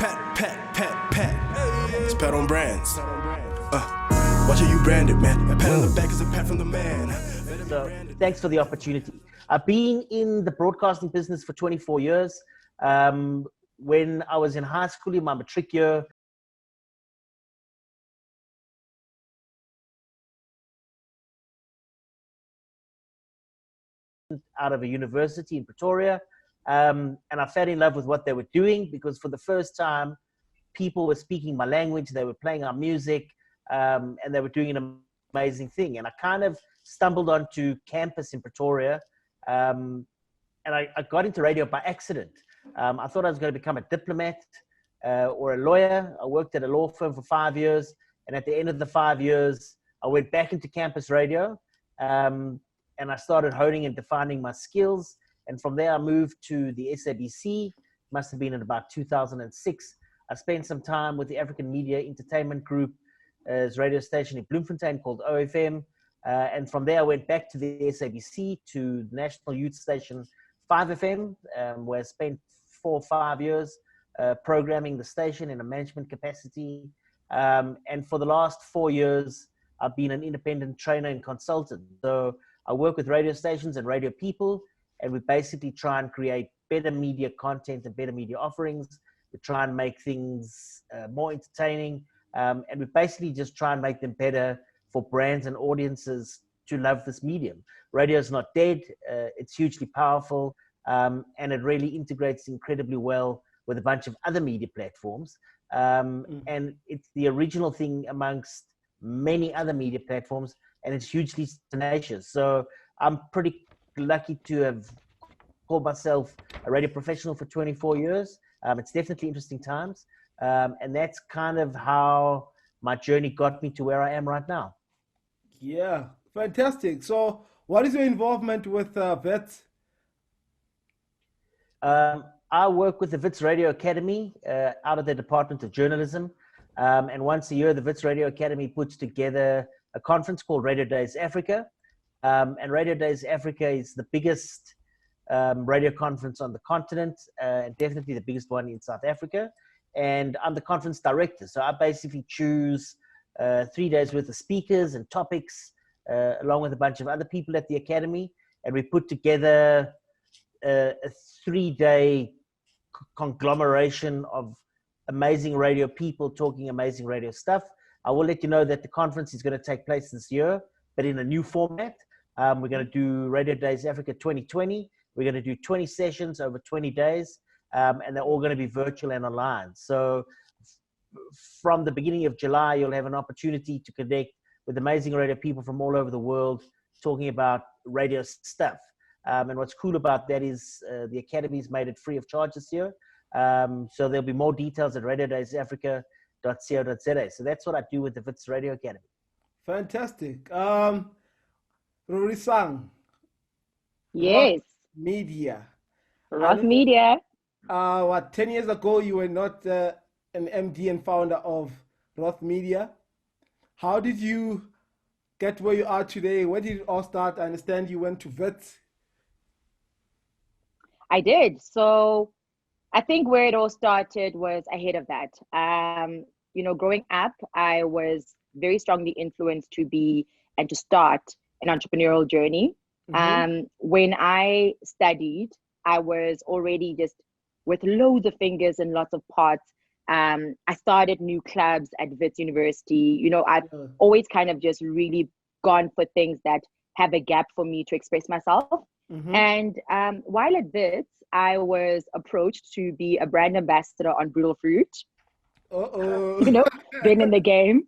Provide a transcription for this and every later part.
Pat. It's Pat on Brands. Watch how you brand it, man. A pat on the back is a pat from the man. So thanks for the opportunity. I've been in the broadcasting business for 24 years. When I was in high school, in my matric year, out of a university in Pretoria, and I fell in love with what they were doing because for the first time, people were speaking my language, they were playing our music, and they were doing an amazing thing. And I kind of stumbled onto campus in Pretoria, and I got into radio by accident. I thought I was going to become a diplomat or a lawyer. I worked at a law firm for 5 years, and at the end of the 5 years, I went back into campus radio, and I started honing and defining my skills. And from there, I moved to the SABC. Must have been in about 2006. I spent some time with the African Media Entertainment Group, as radio station in Bloemfontein called OFM. And from there, I went back to the SABC, to the National Youth Station 5FM, where I spent 4 or 5 years programming the station in a management capacity. And for the last 4 years, I've been an independent trainer and consultant. So I work with radio stations and radio people, and we basically try and create better media content and better media offerings. We try and make things more entertaining, and we basically just try and make them better for brands and audiences to love this medium. Radio is not dead. It's hugely powerful, and it really integrates incredibly well with a bunch of other media platforms. And it's the original thing amongst many other media platforms, and it's hugely tenacious. So I'm pretty lucky to have called myself a radio professional for 24 years. It's definitely interesting times. And that's kind of how my journey got me to where I am right now. Yeah, fantastic. So what is your involvement with Wits? I work with the Wits Radio Academy out of the Department of Journalism. And once a year, the Wits Radio Academy puts together a conference called Radio Days Africa. And Radio Days Africa is the biggest radio conference on the continent, and definitely the biggest one in South Africa. And I'm the conference director. So I basically choose 3 days worth of speakers and topics, along with a bunch of other people at the Academy. And we put together a 3-day conglomeration of amazing radio people talking amazing radio stuff. I will let you know that the conference is going to take place this year, but in a new format. We're going to do Radio Days Africa 2020. We're going to do 20 sessions over 20 days, and they're all going to be virtual and online. So from the beginning of July, you'll have an opportunity to connect with amazing radio people from all over the world talking about radio stuff. And what's cool about that is the Academy's made it free of charge this year. So there'll be more details at radiodaysafrica.co.za. So that's what I do with the Wits Radio Academy. Fantastic. Rorisang. Yes. Roth Media. Roth Media. 10 years ago, you were not an MD and founder of Roth Media. How did you get where you are today? Where did it all start? I understand you went to Wits. I did. So I think where it all started was ahead of that. Growing up, I was very strongly influenced to be and to start an entrepreneurial journey. When I studied, I was already just with loads of fingers and lots of pots. I started new clubs at Wits University. I've always kind of just really gone for things that have a gap for me to express myself. And while at Wits, I was approached to be a brand ambassador on Brutal Fruit. Been in the game.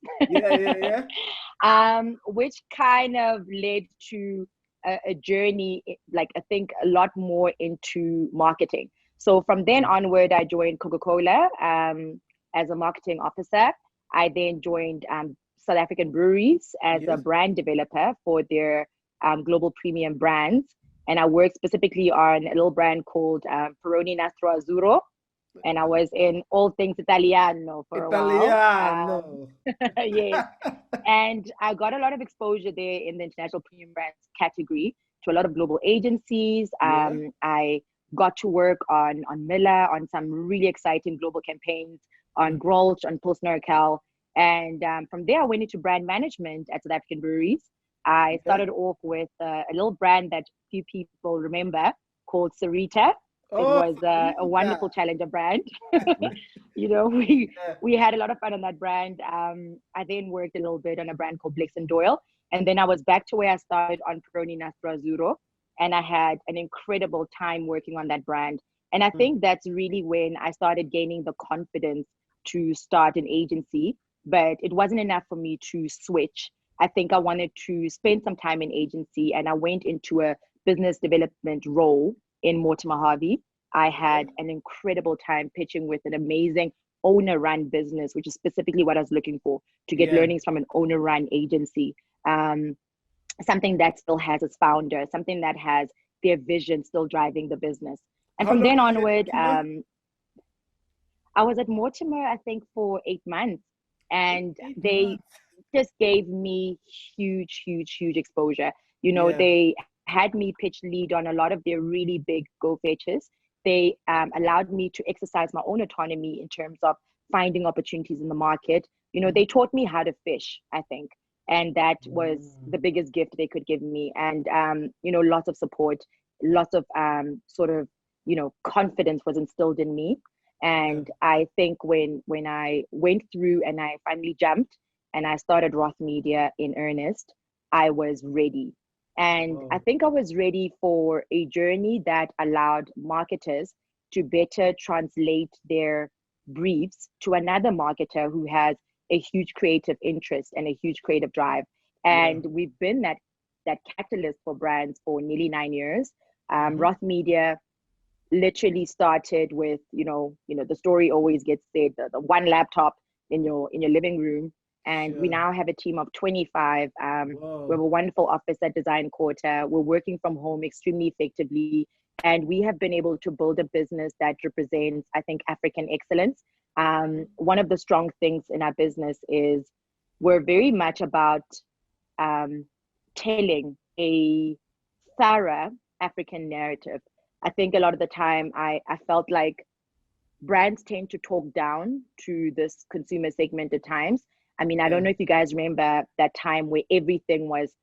Which kind of led to a journey, like I think a lot more into marketing. So from then onward, I joined Coca-Cola as a marketing officer. I then joined South African breweries as a brand developer for their global premium brands. And I worked specifically on a little brand called Peroni Nastro Azzurro. And I was in all things Italiano for a while. Yes. And I got a lot of exposure there in the international premium brands category to a lot of global agencies. I got to work on Miller, on some really exciting global campaigns, on Grolsch, on Pilsner Urquell. And from there, I went into brand management at South African breweries. I started off with a little brand that few people remember called Sarita. It was a wonderful challenger brand. We had a lot of fun on that brand. I then worked a little bit on a brand called Blix and Doyle. And then I was back to where I started on Peroni Nastro Azzurro. And I had an incredible time working on that brand. And I think that's really when I started gaining the confidence to start an agency. But it wasn't enough for me to switch. I think I wanted to spend some time in agency, and I went into a business development role in Mortimer Harvey. I had an incredible time pitching with an amazing owner-run business, which is specifically what I was looking for, to get learnings from an owner-run agency. Something that still has its founder, something that has their vision still driving the business. And from then onward, I was at Mortimer, I think, for 8 months. And they just gave me huge exposure. They had me pitch lead on a lot of their really big go fetches. They allowed me to exercise my own autonomy in terms of finding opportunities in the market. They taught me how to fish, I think. And that was the biggest gift they could give me. And, lots of support, lots of confidence was instilled in me. And I think when I went through and I finally jumped and I started Roth Media in earnest, I was ready. And I think I was ready for a journey that allowed marketers to better translate their briefs to another marketer who has a huge creative interest and a huge creative drive. And we've been that catalyst for brands for nearly 9 years. Roth Media literally started with, the story always gets said, the one laptop in your living room. And we now have a team of 25. We have a wonderful office at Design Quarter. We're working from home extremely effectively. And we have been able to build a business that represents, I think, African excellence. One of the strong things in our business is we're very much about telling a thorough African narrative. I think a lot of the time I felt like brands tend to talk down to this consumer segment at times. I mean, I don't know if you guys remember that time where everything was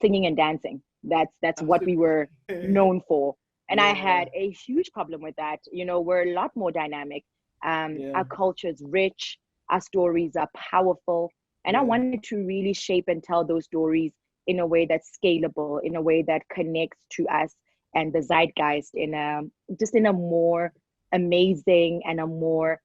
singing and dancing. That's what we were known for. And I had a huge problem with that. We're a lot more dynamic. Our culture is rich. Our stories are powerful. And I wanted to really shape and tell those stories in a way that's scalable, in a way that connects to us and the zeitgeist in a more amazing and a more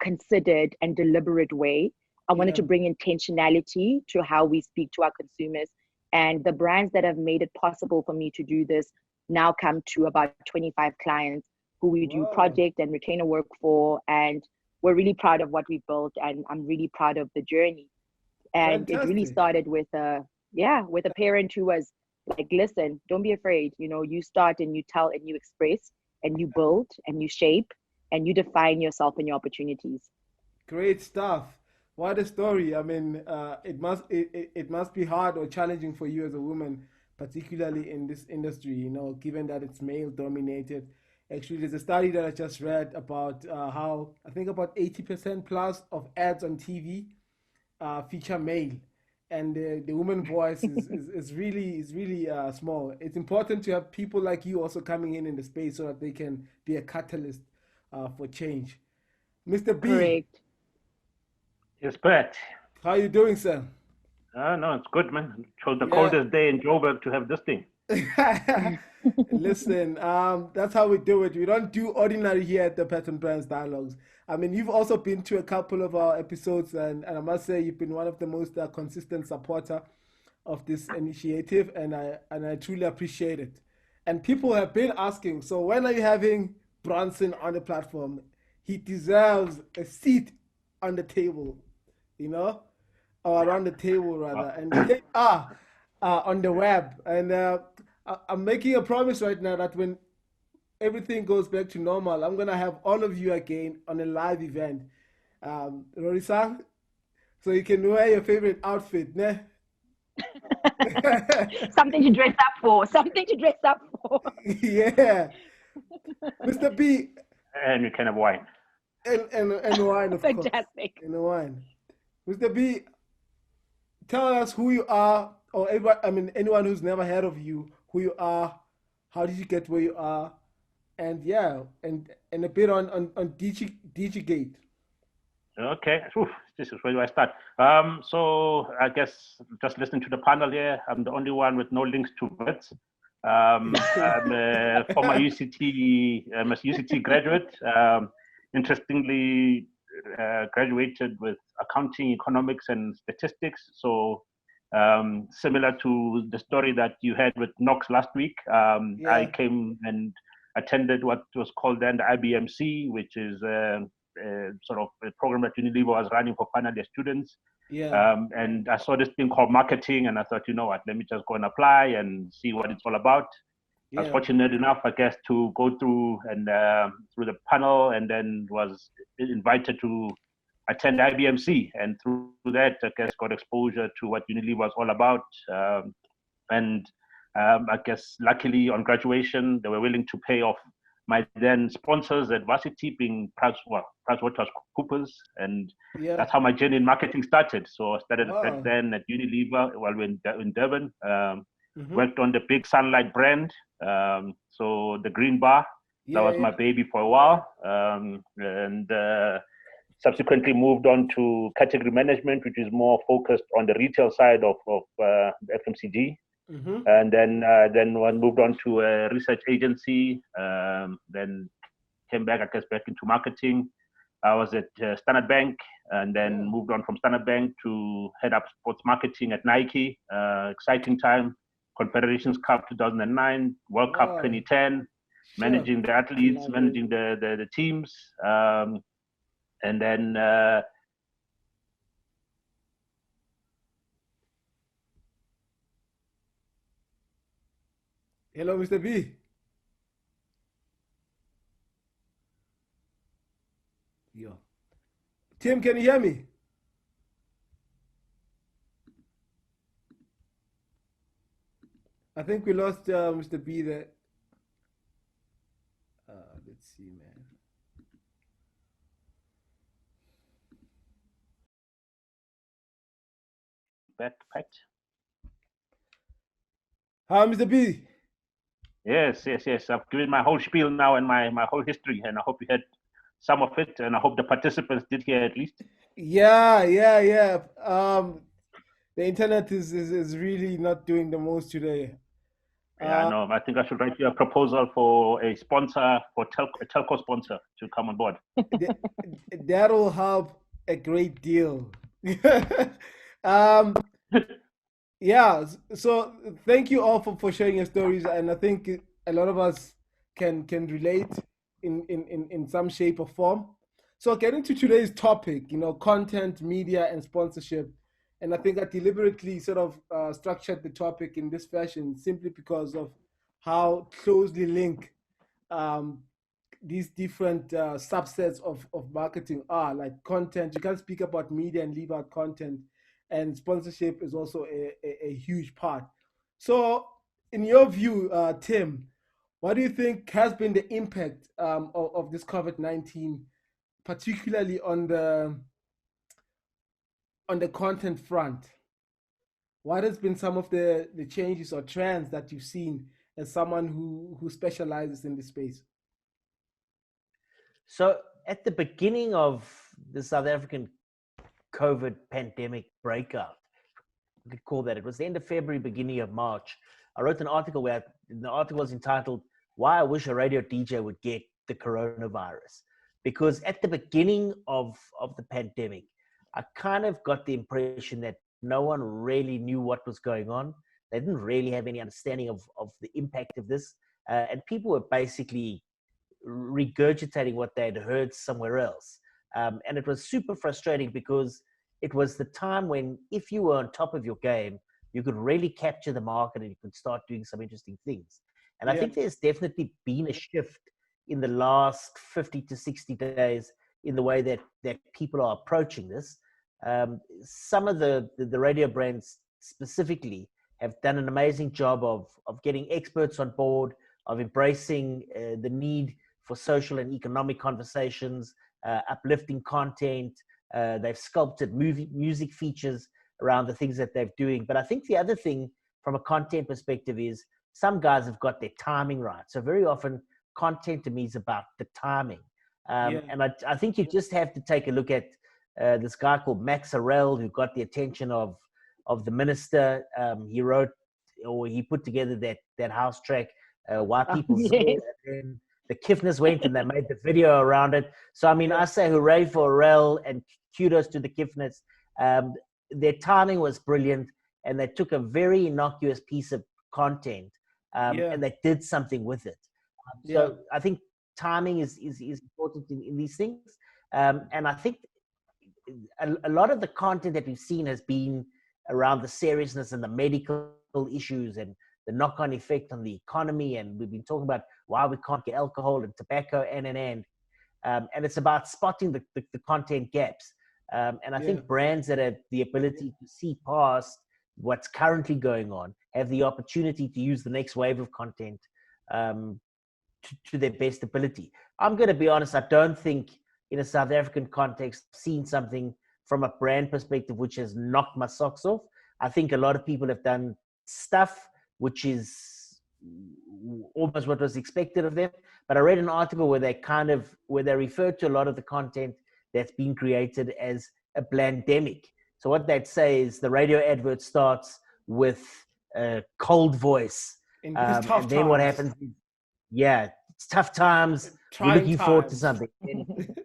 considered and deliberate way. I wanted to bring intentionality to how we speak to our consumers. And the brands that have made it possible for me to do this now come to about 25 clients who we do project and retainer work for. And we're really proud of what we've built, and I'm really proud of the journey. And It really started with a parent who was like, listen, don't be afraid. You start and you tell and you express and you build and you shape and you define yourself and your opportunities. Great stuff. What a story. I mean, it must be hard or challenging for you as a woman, particularly in this industry, given that it's male dominated. Actually, there's a study that I just read about how I think about 80% plus of ads on TV feature male. And the woman voice is really small. It's important to have people like you also coming in the space so that they can be a catalyst for change. Mr. B. Correct. Yes, Pat. How are you doing, sir? No, it's good, man. So the coldest day in Joburg to have this thing. Listen, that's how we do it. We don't do ordinary here at the Pattern Brands Dialogues. I mean, you've also been to a couple of our episodes, and I must say you've been one of the most consistent supporter of this initiative, and I truly appreciate it. And people have been asking, so when are you having Bronson on the platform? He deserves a seat on the table, or around the table rather. And they are on the web. And I'm making a promise right now that when everything goes back to normal, I'm gonna have all of you again on a live event. Rorisa, so you can wear your favorite outfit, ne? Something to dress up for. Yeah. Mr. B, And you can have wine. and wine, of course. Fantastic. And wine. Mr. B, tell us who you are, or everyone, I mean, anyone who's never heard of you, who you are, how did you get where you are, and yeah, and a bit on DigiGate. Okay, Oof, this is where do I start? So I guess just listening to the panel here, I'm the only one with no links to Wits. I'm a former UCT, I'm a UCT graduate. Interestingly, graduated with accounting, economics, and statistics. So similar to the story that you had with Knox last week, I came and attended what was called then the IBMC, which is sort of a program that Unilever was running for final year students. And I saw this thing called marketing, and I thought, you know what, let me just go and apply and see what it's all about. I was fortunate enough, I guess, to go through and through the panel, and then was invited to attend IBMC, and through that, I guess, got exposure to what Unilever was all about. I guess, luckily, on graduation, they were willing to pay off my then sponsors at varsity, being PricewaterhouseCoopers, and that's how my journey in marketing started. So I started back then at Unilever while we're in Durban. Worked on the big Sunlight brand, so the green bar. That was my baby for a while, and subsequently moved on to category management, which is more focused on the retail side of the FMCG. And then one moved on to a research agency, then came back, I guess, back into marketing. I was at Standard Bank, and then moved on from Standard Bank to head up sports marketing at Nike. Exciting time. Confederations Cup 2009, World Cup 2010, managing the athletes, managing the teams, and then hello, Mr. B. Tim, can you hear me? I think we lost Mr. B there. Let's see, man. Backpack. Hi, Mr. B. Yes. I've given my whole spiel now and my whole history, and I hope you had some of it, and I hope the participants did hear at least. Yeah. The internet is really not doing the most today. Yeah, no, I think I should write you a proposal for a sponsor, for a telco sponsor to come on board. That'll help a great deal. Yeah, so thank you all for sharing your stories, and I think a lot of us can relate in some shape or form. So getting to today's topic, content, media, and sponsorship. And I think I deliberately sort of structured the topic in this fashion simply because of how closely linked these different subsets of marketing are. Like content, you can't speak about media and leave out content, and sponsorship is also a huge part. So in your view, Tim, what do you think has been the impact of this COVID-19, particularly on the content front? What has been some of the changes or trends that you've seen as someone who specializes in this space? So at the beginning of the South African COVID pandemic breakout, we could call that, it was the end of February, beginning of March, I wrote an article where the article was entitled, "Why I Wish a Radio DJ Would Get the Coronavirus." Because at the beginning of the pandemic, I kind of got the impression that no one really knew what was going on. They didn't really have any understanding of the impact of this. And people were basically regurgitating what they'd heard somewhere else. And it was super frustrating because it was the time when, if you were on top of your game, you could really capture the market and you could start doing some interesting things. And I think there's definitely been a shift in the last 50 to 60 days in the way that people are approaching this. Some of the radio brands specifically have done an amazing job of getting experts on board, of embracing the need for social and economic conversations, uplifting content. They've sculpted music features around the things that they're doing. But I think the other thing from a content perspective is some guys have got their timing right. So very often content to me is about the timing. And I think you just have to take a look at this guy called Max Harrell, who got the attention of the minister. He wrote, or he put together that house track, Why People Say, and then the Kiffness went and they made the video around it. So, I mean, I say hooray for Harrell and kudos to the Kiffness. Their timing was brilliant, and they took a very innocuous piece of content and they did something with it. So I think timing is important in these things. And I think a lot of the content that we've seen has been around the seriousness and the medical issues and the knock-on effect on the economy. And we've been talking about why we can't get alcohol and tobacco and it's about spotting the content gaps. And I think brands that have the ability to see past what's currently going on have the opportunity to use the next wave of content to their best ability. I'm going to be honest, I don't think in a South African context, I've seen something from a brand perspective which has knocked my socks off. I think a lot of people have done stuff which is almost what was expected of them. But I read an article where they referred to a lot of the content that's been created as a blandemic. So what they'd say is the radio advert starts with a cold voice. And then what happens is, it's tough times. We're looking forward to something.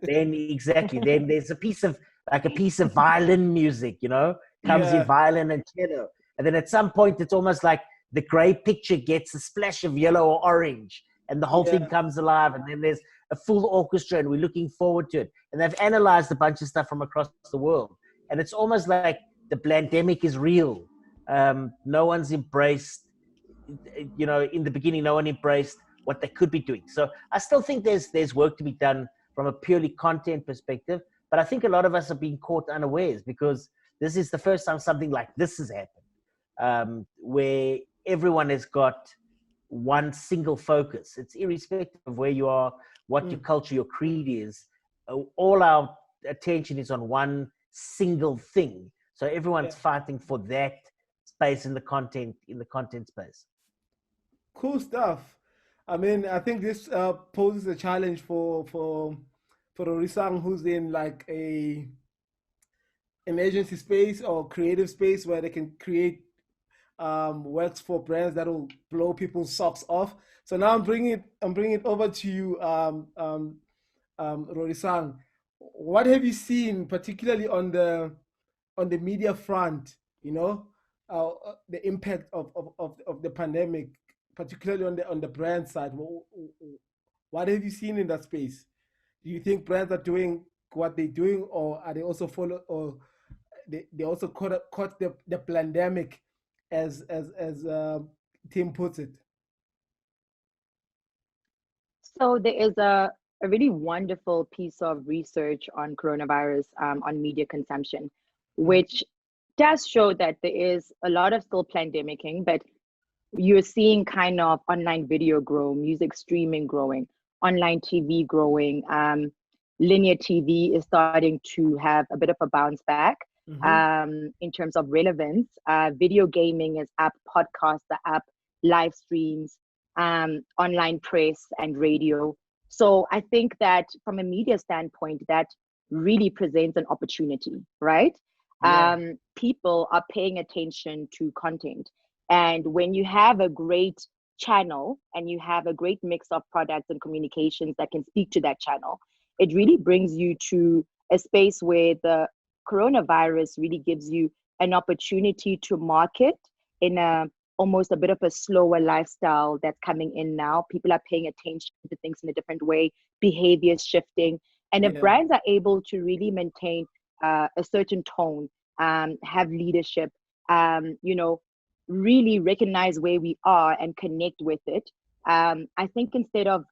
Then exactly. Then there's a piece of violin music, comes in violin and cello. And then at some point, it's almost like the gray picture gets a splash of yellow or orange, and the whole thing comes alive. And then there's a full orchestra, and we're looking forward to it. And they've analyzed a bunch of stuff from across the world. And it's almost like the blandemic is real. No one's embraced, in the beginning, no one embraced what they could be doing. So I still think there's work to be done from a purely content perspective. But I think a lot of us are being caught unawares because this is the first time something like this has happened, where everyone has got one single focus. It's irrespective of where you are, what your culture, your creed is. All our attention is on one single thing. So everyone's fighting for that space in the content space. Cool stuff. I mean, I think this poses a challenge for Rorisang, who's in like an agency space or creative space where they can create works for brands that will blow people's socks off. So now I'm bringing it over to you, Rorisang. What have you seen, particularly on the media front? The impact of the pandemic, particularly on the brand side. What have you seen in that space? Do you think brands are doing what they're doing, or are they also they also caught the pandemic, as Tim puts it? So there is a really wonderful piece of research on coronavirus on media consumption, which does show that there is a lot of still pandemicking, but you're seeing kind of online video grow, music streaming growing, online TV growing, linear TV is starting to have a bit of a bounce back in terms of relevance. Video gaming is up, podcasts are up, live streams, online press and radio. So I think that from a media standpoint, that really presents an opportunity, right? Yeah. People are paying attention to content. And when you have a great channel and you have a great mix of products and communications that can speak to that channel, it really brings you to a space where the coronavirus really gives you an opportunity to market in almost a bit of a slower lifestyle that's coming in now. People are paying attention to things in a different way, behavior shifting. And if brands are able to really maintain a certain tone, have leadership, really recognize where we are and connect with it. I think instead of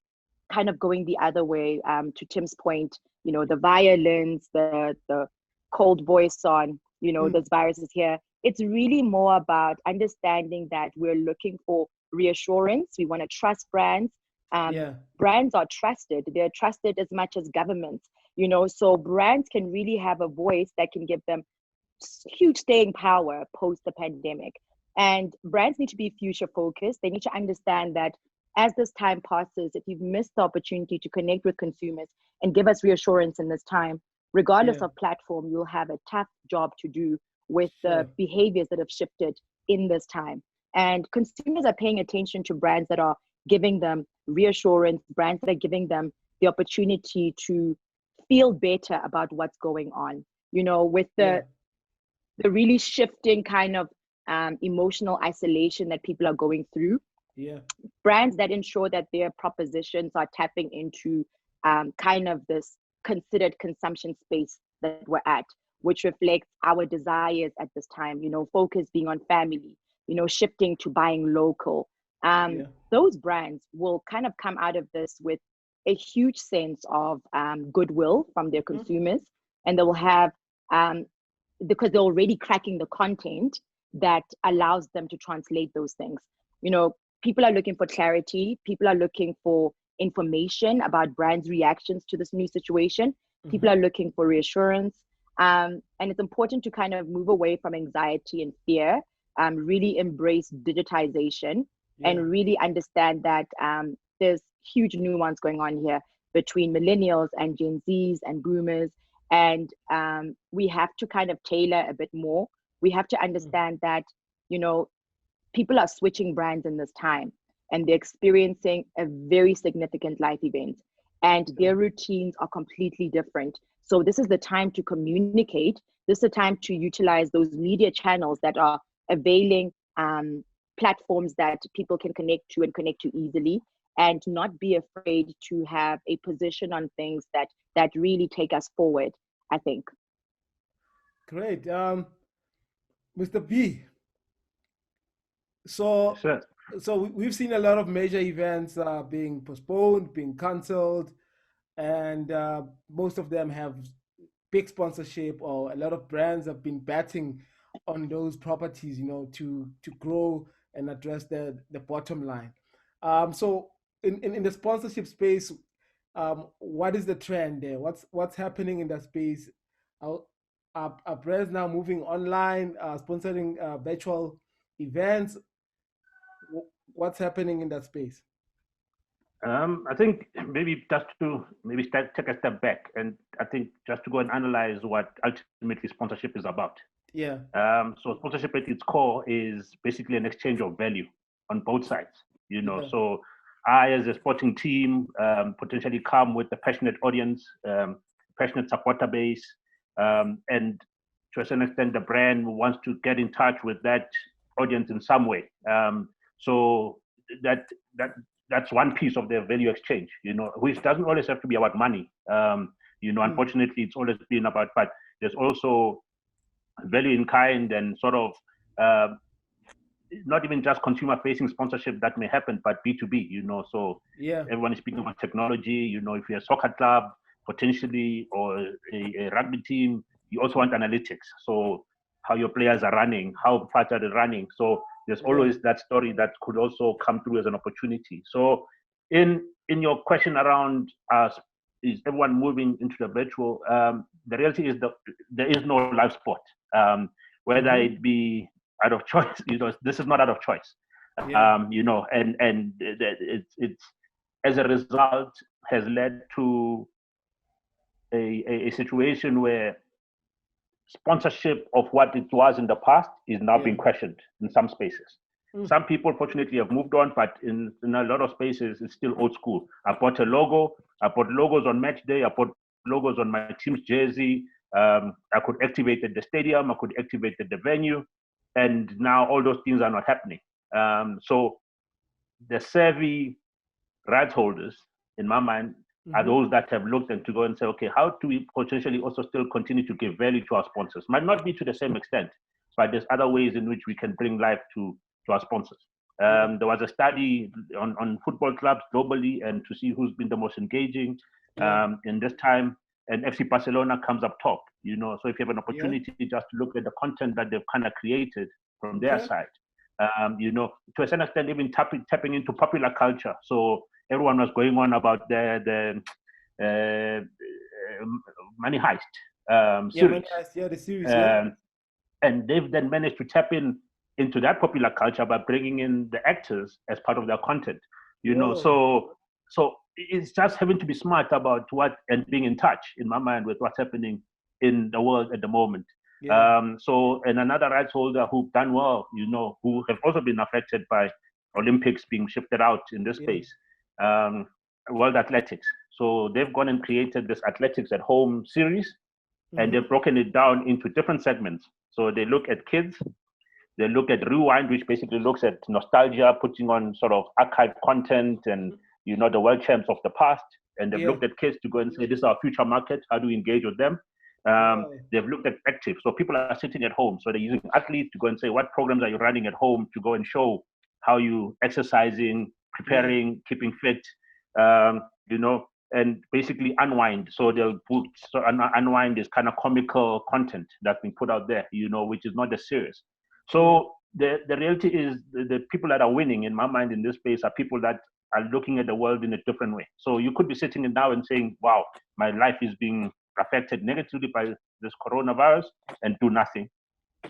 kind of going the other way, to Tim's point, the violence, the cold voice on, this virus is here. It's really more about understanding that we're looking for reassurance. We want to trust brands. Brands are trusted. They're trusted as much as governments, you know, so brands can really have a voice that can give them huge staying power post the pandemic. And brands need to be future focused. They need to understand that as this time passes, if you've missed the opportunity to connect with consumers and give us reassurance in this time, regardless of platform, you'll have a tough job to do with the behaviors that have shifted in this time. And consumers are paying attention to brands that are giving them reassurance, brands that are giving them the opportunity to feel better about what's going on. You know, with the really shifting kind of emotional isolation that people are going through. Brands that ensure that their propositions are tapping into kind of this considered consumption space that we're at, which reflects our desires at this time, you know, focus being on family, you know, shifting to buying local. Those brands will kind of come out of this with a huge sense of goodwill from their consumers, and they will have, because they're already cracking the content that allows them to translate those things. You know, people are looking for clarity. People are looking for information about brands' reactions to this new situation. People are looking for reassurance. And it's important to kind of move away from anxiety and fear, really embrace digitization and really understand that there's huge nuance going on here between millennials and Gen Zs and boomers. And we have to kind of tailor a bit more. We have to understand that, you know, people are switching brands in this time and they're experiencing a very significant life event and their routines are completely different. So this is the time to communicate. This is the time to utilize those media channels that are availing platforms that people can connect to and connect to easily, and not be afraid to have a position on things that really take us forward, I think. Great. Mr. B, so we've seen a lot of major events being postponed, being cancelled, and most of them have big sponsorship, or a lot of brands have been betting on those properties, you know, to grow and address the bottom line. So in the sponsorship space, what is the trend there? What's happening in that space? Are brands now moving online, sponsoring virtual events? What's happening in that space? I think maybe just to take a step back, and I think just to go and analyze what ultimately sponsorship is about. So sponsorship at its core is basically an exchange of value on both sides. You know, so I, as a sporting team, potentially come with a passionate audience, passionate supporter base, and to a certain extent, the brand wants to get in touch with that audience in some way. So that's one piece of the value exchange, you know, which doesn't always have to be about money. You know, unfortunately, it's always been about, but there's also value in kind and sort of not even just consumer-facing sponsorship that may happen, but B2B, you know. So everyone is speaking about technology. You know, if you're a soccer club, potentially, or a rugby team, you also want analytics. So how your players are running, how fast are they running. So there's always that story that could also come through as an opportunity. So in your question around is everyone moving into the virtual, the reality is that there is no live sport, whether it be out of choice, you know, this is not out of choice, you know, and it's as a result has led to a situation where sponsorship of what it was in the past is now being questioned in some spaces. Some people, fortunately, have moved on, but in a lot of spaces, it's still old school. I bought a logo. I bought logos on match day. I bought logos on my team's jersey. I could activate at the stadium. I could activate at the venue. And now all those things are not happening. So the savvy rights holders, in my mind, are those that have looked and to go and say, okay, how do we potentially also still continue to give value to our sponsors? Might not be to the same extent, but there's other ways in which we can bring life to our sponsors. There was a study on football clubs globally and to see who's been the most engaging in this time, and FC Barcelona comes up top, you know. So if you have an opportunity just to look at the content that they've kind of created from their side, You know, to a certain extent, even tapping into popular culture. So everyone was going on about the Money Heist series. Money Heist, the series. And they've then managed to tap into that popular culture by bringing in the actors as part of their content. You know, so it's just having to be smart about what and being in touch, in my mind, with what's happening in the world at the moment. So, and another rights holder who've done well, you know, who have also been affected by Olympics being shifted out in this space, World Athletics. So they've gone and created this Athletics at Home series, and they've broken it down into different segments. So they look at kids, they look at Rewind, which basically looks at nostalgia, putting on sort of archived content and, you know, the world champs of the past. And they've looked at kids to go and say, this is our future market. How do we engage with them? They've looked at active. So people are sitting at home. So they're using athletes to go and say, what programs are you running at home, to go and show how you exercising, preparing, keeping fit, you know, and basically unwind. So they'll put, unwind is kind of comical content that's been put out there, you know, which is not as serious. So the reality is the people that are winning, in my mind, in this space are people that are looking at the world in a different way. So you could be sitting now and saying, wow, my life is being affected negatively by this coronavirus, and do nothing,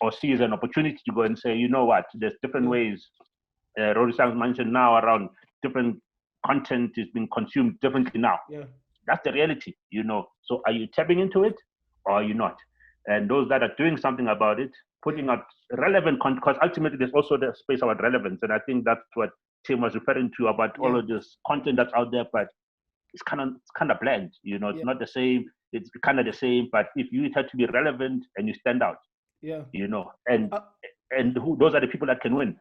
or see as an opportunity to go and say, you know what, there's different ways. Rorisang mentioned now around different content is being consumed differently now. That's the reality, you know. So are you tapping into it, or are you not? And those that are doing something about it, putting out relevant content, because ultimately there's also the space about relevance. And I think that's what Tim was referring to about all of this content that's out there, but it's kind of bland, you know. It's not the same. It's kind of the same, but if you have to be relevant and you stand out, you know, and those are the people that can win.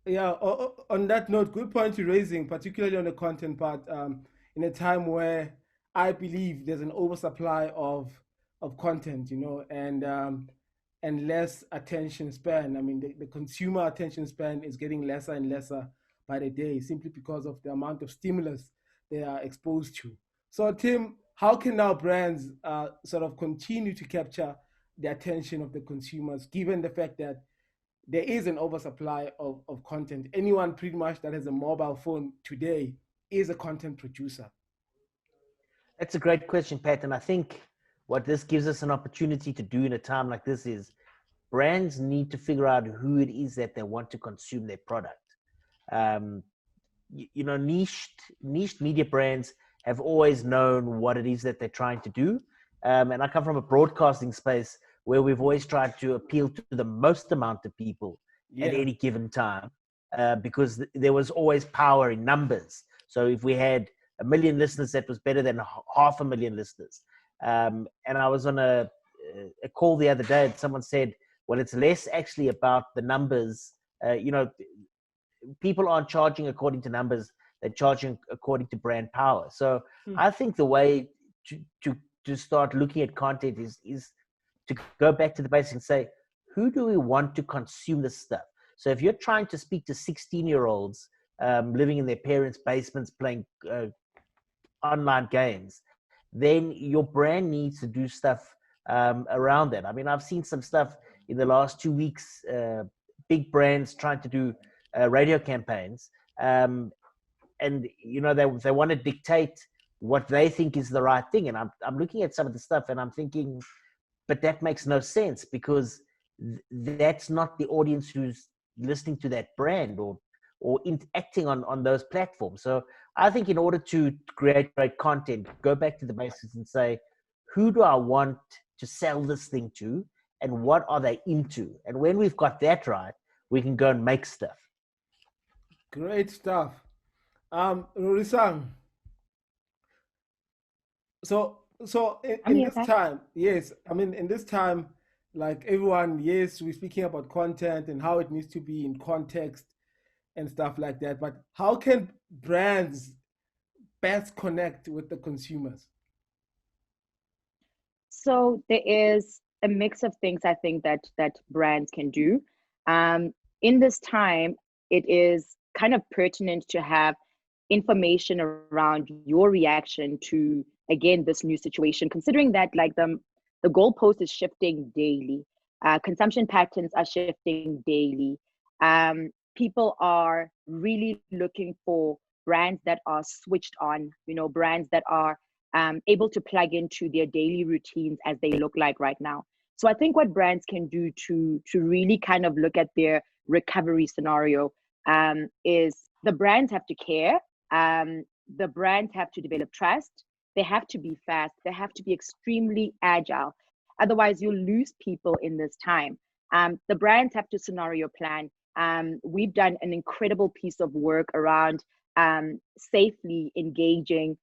On that note, good point you're raising, particularly on the content part, in a time where I believe there's an oversupply of content, you know, and less attention span. I mean, the consumer attention span is getting lesser and lesser by the day, simply because of the amount of stimulus they are exposed to. So, Tim, how can now brands sort of continue to capture the attention of the consumers, given the fact that there is an oversupply of content? Anyone pretty much that has a mobile phone today is a content producer. That's a great question, Pat. And I think what this gives us an opportunity to do in a time like this is brands need to figure out who it is that they want to consume their product. You know, niche media brands have always known what it is that they're trying to do. And I come from a broadcasting space where we've always tried to appeal to the most amount of people at any given time, because there was always power in numbers. So if we had 1 million listeners, that was better than 500,000 listeners. And I was on a call the other day and someone said, well, it's less actually about the numbers. You know, people aren't charging according to numbers, they're charging according to brand power. So I think the way to start looking at content is to go back to the basics and say, who do we want to consume this stuff? So if you're trying to speak to 16-year-olds living in their parents' basements playing online games, then your brand needs to do stuff around that. I mean, I've seen some stuff in the last 2 weeks, big brands trying to do radio campaigns, and you know they want to dictate what they think is the right thing. And I'm looking at some of the stuff and I'm thinking, but that makes no sense, because that's not the audience who's listening to that brand or interacting on those platforms. So I think in order to create great content, go back to the basics and say, who do I want to sell this thing to, and what are they into? And when we've got that right, we can go and make stuff. Great stuff. Rorisang. So in this time, yes, I mean, in this time, like everyone, yes, we're speaking about content and how it needs to be in context and stuff like that. But how can brands best connect with the consumers? So there is a mix of things I think that brands can do. In this time, it is kind of pertinent to have information around your reaction to, again, this new situation, considering that like the goalpost is shifting daily. Consumption patterns are shifting daily. people are really looking for brands that are switched on, brands that are able to plug into their daily routines as they look like right now. So I think what brands can do to really kind of look at their recovery scenario is the brands have to care. The brands have to develop trust. They have to be fast. They have to be extremely agile. Otherwise, you'll lose people in this time. The brands have to scenario plan. We've done an incredible piece of work around safely engaging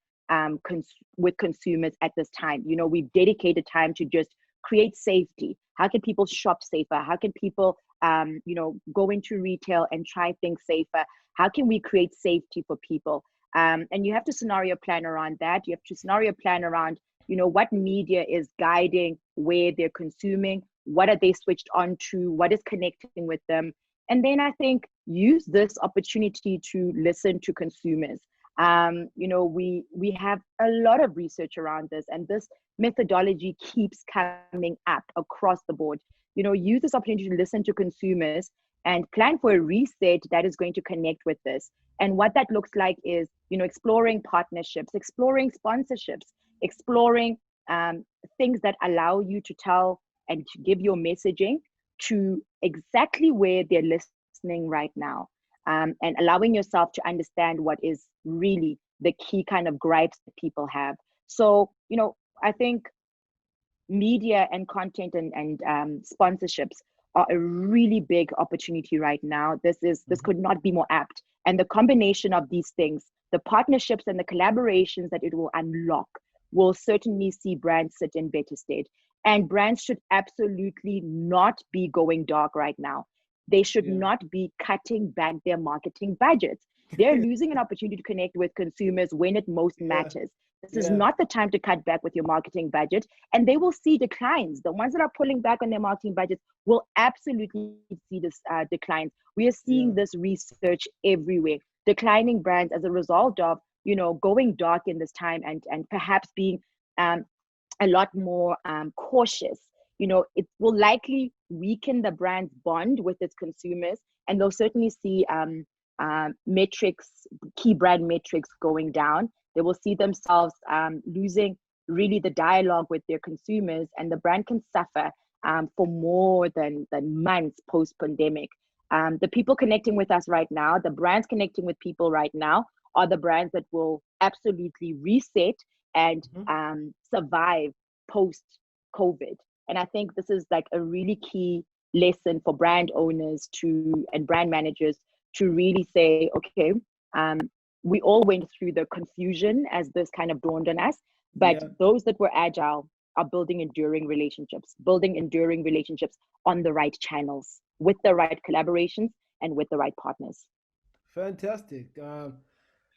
with consumers at this time. We've dedicated time to just create safety. How can people shop safer? How can people, go into retail and try things safer? How can we create safety for people? And you have to scenario plan around that. You have to scenario plan around, what media is guiding where they're consuming, what are they switched on to, what is connecting with them. And then I think use this opportunity to listen to consumers. We have a lot of research around this, and this methodology keeps coming up across the board. Use this opportunity to listen to consumers and plan for a reset that is going to connect with this. And what that looks like is, exploring partnerships, exploring sponsorships, exploring things that allow you to tell and to give your messaging to exactly where they're listening right now, and allowing yourself to understand what is really the key kind of gripes that people have. So, I think media and content and sponsorships are a really big opportunity right now. This could not be more apt. And the combination of these things, the partnerships and the collaborations that it will unlock, will certainly see brands sit in better stead. And brands should absolutely not be going dark right now. They should not be cutting back their marketing budgets. They're losing an opportunity to connect with consumers when it most matters. This is not the time to cut back with your marketing budget, and they will see declines. The ones that are pulling back on their marketing budgets will absolutely see this declines. We are seeing this research everywhere. Declining brands as a result of, going dark in this time and perhaps being a lot more cautious. It will likely weaken the brand's bond with its consumers, and they'll certainly see metrics, key brand metrics going down. They will see themselves losing really the dialogue with their consumers, and the brand can suffer for more than months post-pandemic. The people connecting with us right now, the brands connecting with people right now, are the brands that will absolutely reset and survive post-COVID. And I think this is like a really key lesson for brand owners and brand managers to really say, okay, we all went through the confusion as this kind of dawned on us, but those that were agile are building enduring relationships on the right channels, with the right collaborations and with the right partners. Fantastic.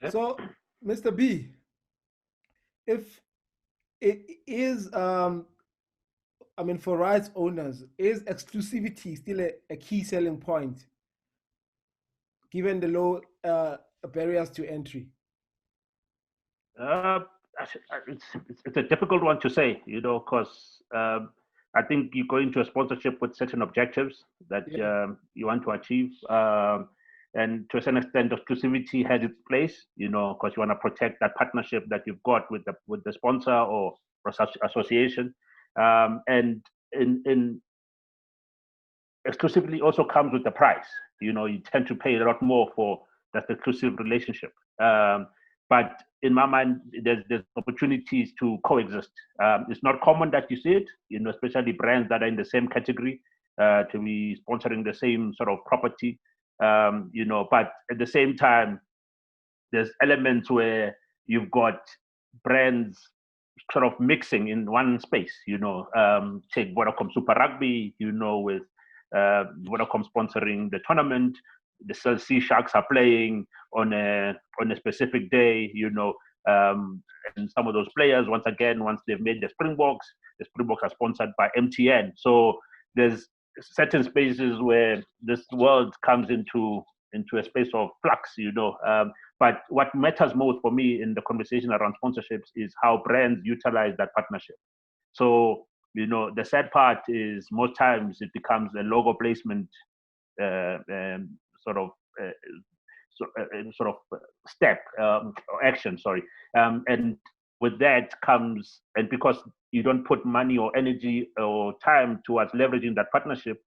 So, Mr. B, if it is, for rights owners, is exclusivity still a key selling point, given the low barriers to entry? It's a difficult one to say, because I think you go into a sponsorship with certain objectives that you want to achieve, and to a certain extent, exclusivity has its place, because you want to protect that partnership that you've got with the sponsor or association, and in exclusivity also comes with the price. You tend to pay a lot more for that exclusive relationship. But in my mind, there's opportunities to coexist. It's not common that you see it, especially brands that are in the same category to be sponsoring the same sort of property. But at the same time, there's elements where you've got brands sort of mixing in one space. Take Vodacom Super Rugby, with Vodacom sponsoring the tournament. The Sea Sharks are playing on a specific day, and some of those players, once they've made the Springboks are sponsored by MTN. So there's certain spaces where this world comes into a space of flux, But what matters most for me in the conversation around sponsorships is how brands utilize that partnership. So, the sad part is most times it becomes a logo placement sort of sort of step or action. Sorry, and with that comes, and because you don't put money or energy or time towards leveraging that partnership,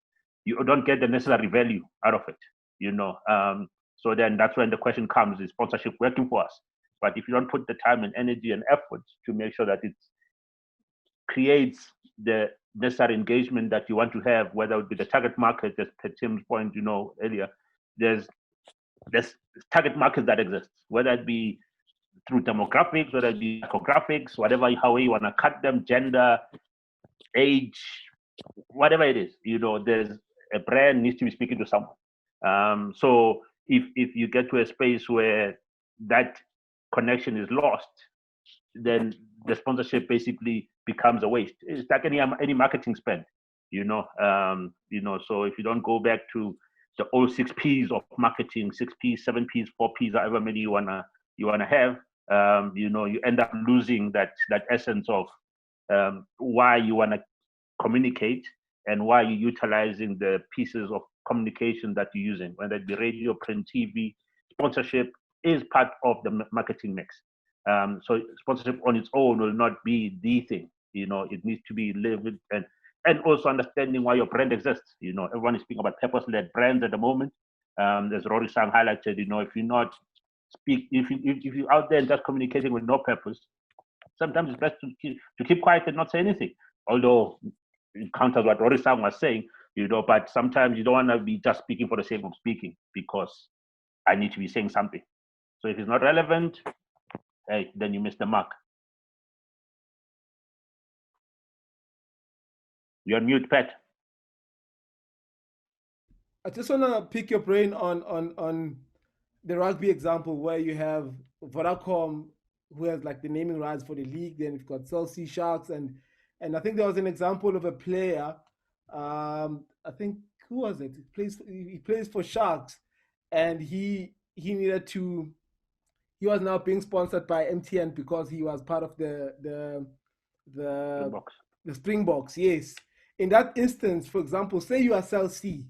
you don't get the necessary value out of it. So then that's when the question comes: is sponsorship working for us? But if you don't put the time and energy and effort to make sure that it creates the necessary engagement that you want to have, whether it be the target market, as per Tim's point, earlier, there's target markets that exist, whether it be through demographics, whether it be psychographics, however you want to cut them, gender, age, whatever it is, there's a brand needs to be speaking to someone. So if you get to a space where that connection is lost, then the sponsorship basically becomes a waste. It's like any marketing spend, So if you don't go back to the old 6 P's of marketing, 6 P's, 7 P's, 4 P's, however many you wanna have, you end up losing that essence of why you wanna communicate and why you're utilizing the pieces of communication that you're using, whether it be radio, print, TV. Sponsorship is part of the marketing mix. So sponsorship on its own will not be the thing. It needs to be lived and also understanding why your brand exists. Everyone is speaking about purpose-led brands at the moment. As Rory Sang highlighted, if you're not if you're out there and just communicating with no purpose, sometimes it's best to keep quiet and not say anything. Although it counters what Rory Sang was saying, but sometimes you don't want to be just speaking for the sake of speaking because I need to be saying something. So if it's not relevant, hey, then you miss the mark. You're on mute, Pat. I just want to pick your brain on the rugby example where you have Vodacom, who has like the naming rights for the league. Then you've got Chelsea Sharks, and I think there was an example of a player. I think who was it? He plays for Sharks, and he needed to. He was now being sponsored by MTN because he was part of the Springboks. Yes. In that instance, for example, say you are Cell C,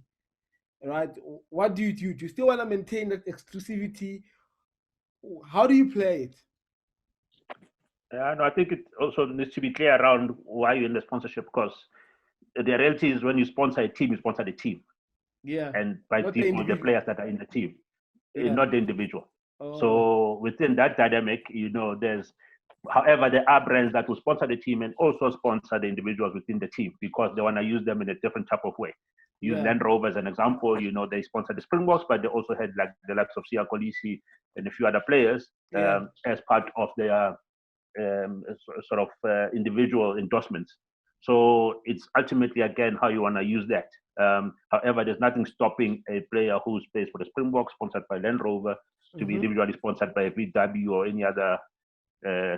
right? What do you do? Do you still want to maintain that exclusivity? How do you play it? No, I think it also needs to be clear around why you're in the sponsorship, because the reality is when you sponsor a team, you sponsor the team. Yeah. And by default, the players that are in the team, not the individual. Oh. So within that dynamic, however, there are brands that will sponsor the team and also sponsor the individuals within the team because they want to use them in a different type of way. Use Land Rover as an example, they sponsor the Springboks, but they also had like the likes of Siya Kolisi and a few other players as part of their individual endorsements. So it's ultimately, again, how you want to use that. However, there's nothing stopping a player who plays for the Springboks, sponsored by Land Rover, to be individually sponsored by VW or any other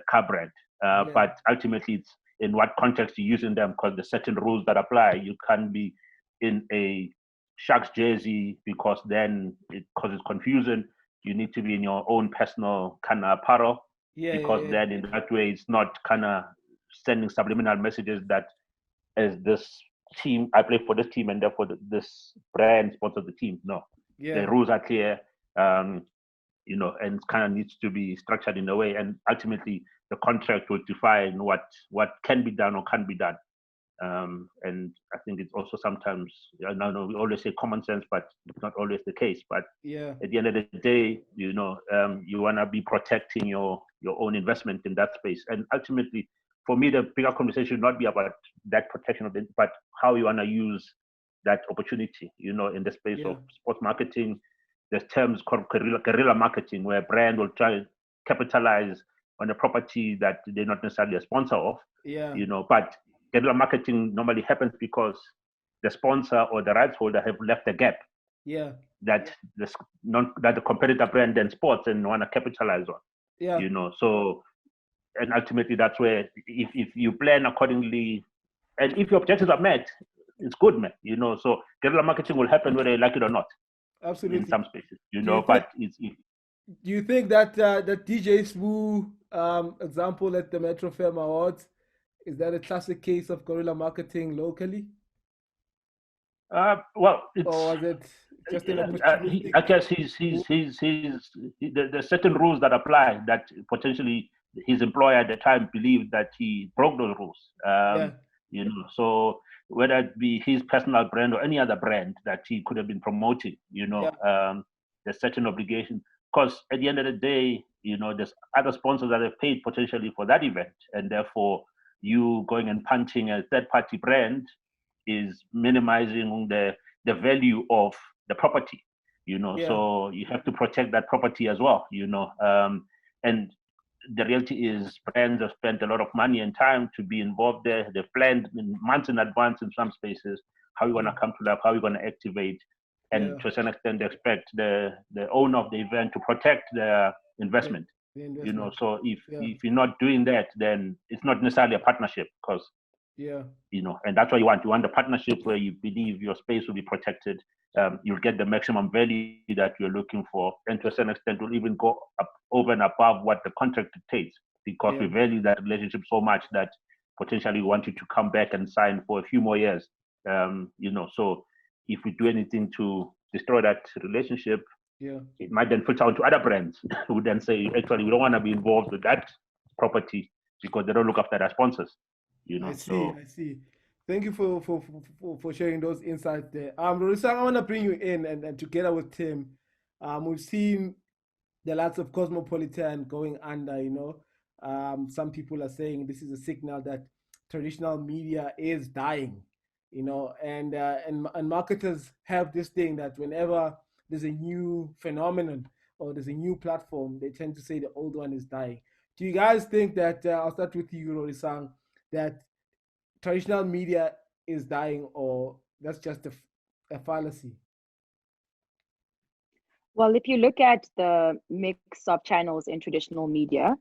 car brand. But ultimately, it's in what context you're using them, because there's certain rules that apply. You can't be in a Sharks jersey because then it causes confusion. You need to be in your own personal kind of apparel because then in that way, it's not kind of sending subliminal messages that as this team, I play for this team and therefore this brand sponsors the team. No, the rules are clear. And kind of needs to be structured in a way, and ultimately the contract will define what can be done or can't be done. And I think it's also sometimes, I know we always say common sense, but it's not always the case. But at the end of the day, you want to be protecting your own investment in that space. And ultimately, for me, the bigger conversation should not be about that protection of it, but how you want to use that opportunity, in the space of sports marketing. There's terms called guerrilla marketing, where a brand will try to capitalize on a property that they're not necessarily a sponsor of. But guerrilla marketing normally happens because the sponsor or the rights holder have left a gap. That the competitor brand then sports and want to capitalize on. So, and ultimately that's where if you plan accordingly, and if your objectives are met, it's good, man. So guerrilla marketing will happen whether you like it or not. Absolutely. In some spaces, but it's. Do you think that that DJ Sbu example at the Metro Fame Awards, is that a classic case of guerrilla marketing locally? Well, or was it just an opportunity. I guess there's certain rules that apply that potentially his employer at the time believed that he broke those rules. So whether it be his personal brand or any other brand that he could have been promoting, there's certain obligation. Because at the end of the day, there's other sponsors that have paid potentially for that event, and therefore you going and punching a third-party brand is minimizing the value of the property. So you have to protect that property as well. And the reality is brands have spent a lot of money and time to be involved there. They've planned months in advance in some spaces how you're going to come to life, how you're going to activate. And to a certain extent, they expect the owner of the event to protect their investment. So if you're not doing that, then it's not necessarily a partnership, because and that's what you want a partnership where you believe your space will be protected. You'll get the maximum value that you're looking for, and to a certain extent will even go up over and above what the contract dictates, because we value that relationship so much that potentially we want you to come back and sign for a few more years. So if we do anything to destroy that relationship, it might then filter out to other brands who then say, actually, we don't want to be involved with that property because they don't look after their sponsors. I see. Thank you for sharing those insights there. Rorisang, I want to bring you in, and together with Tim, we've seen the likes of Cosmopolitan going under. Some people are saying this is a signal that traditional media is dying. And marketers have this thing that whenever there's a new phenomenon or there's a new platform, they tend to say the old one is dying. Do you guys think that, I'll start with you, Rorisang, that traditional media is dying, or that's just a fallacy? Well, if you look at the mix of channels in traditional media,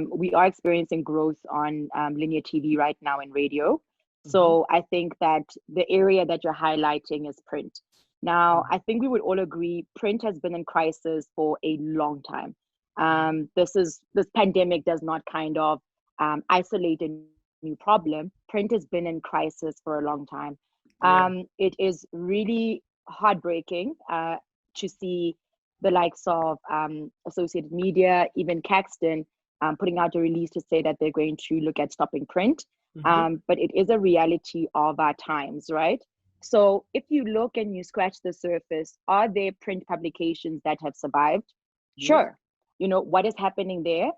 we are experiencing growth on linear TV right now and radio. So I think that the area that you're highlighting is print. Now, I think we would all agree print has been in crisis for a long time. This pandemic does not kind of isolate a new problem. Print has been in crisis for a long time. It is really heartbreaking to see the likes of Associated Media, even Caxton, putting out a release to say that they're going to look at stopping print. But it is a reality of our times, right? So if you look and you scratch the surface, are there print publications that have survived? Sure. What is happening there?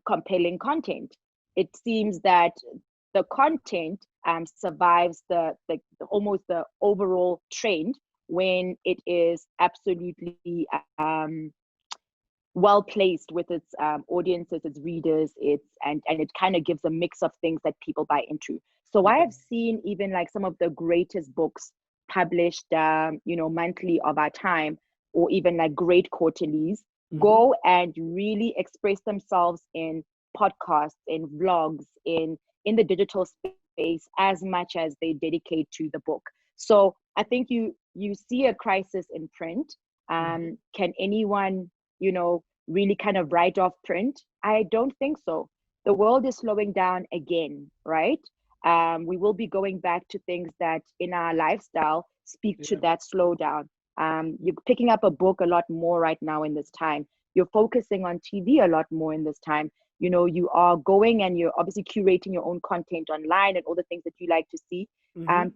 Compelling content. It seems that the content survives the almost the overall trend when it is absolutely well placed with its audiences, its readers, and it kind of gives a mix of things that people buy into. So I have seen even like some of the greatest books published, monthly of our time, or even like great quarterlies, go and really express themselves in podcasts, in vlogs, in the digital space as much as they dedicate to the book. So I think you see a crisis in print. Can anyone, really kind of write off print? I don't think so. The world is slowing down again, right? We will be going back to things that in our lifestyle speak to that slowdown. You're picking up a book a lot more right now in this time. You're focusing on TV a lot more in this time. You are going and you're obviously curating your own content online and all the things that you like to see.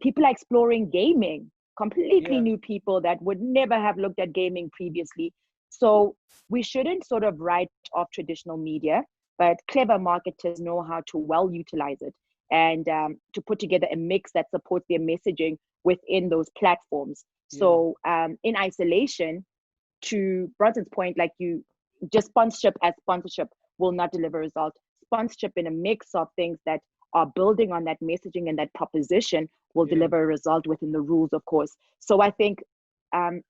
People are exploring gaming, completely new people that would never have looked at gaming previously. So we shouldn't sort of write off traditional media, but clever marketers know how to well utilize it and to put together a mix that supports their messaging within those platforms. So in isolation, to Bronson's point, like just sponsorship as sponsorship will not deliver results. Sponsorship in a mix of things that are building on that messaging and that proposition will deliver a result within the rules, of course. So I think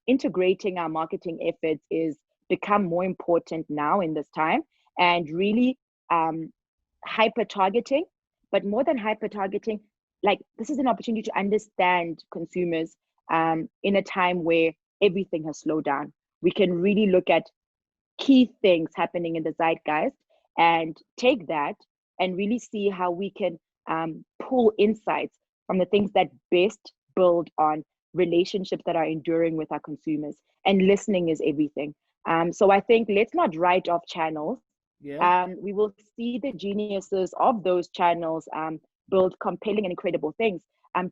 integrating our marketing efforts is become more important now in this time, and really hyper targeting, but more than hyper targeting, like this is an opportunity to understand consumers in a time where everything has slowed down. We can really look at key things happening in the zeitgeist and take that and really see how we can pull insights from the things that best build on relationships that are enduring with our consumers. And listening is everything. So I think let's not write off channels. Yeah. We will see the geniuses of those channels build compelling and incredible things.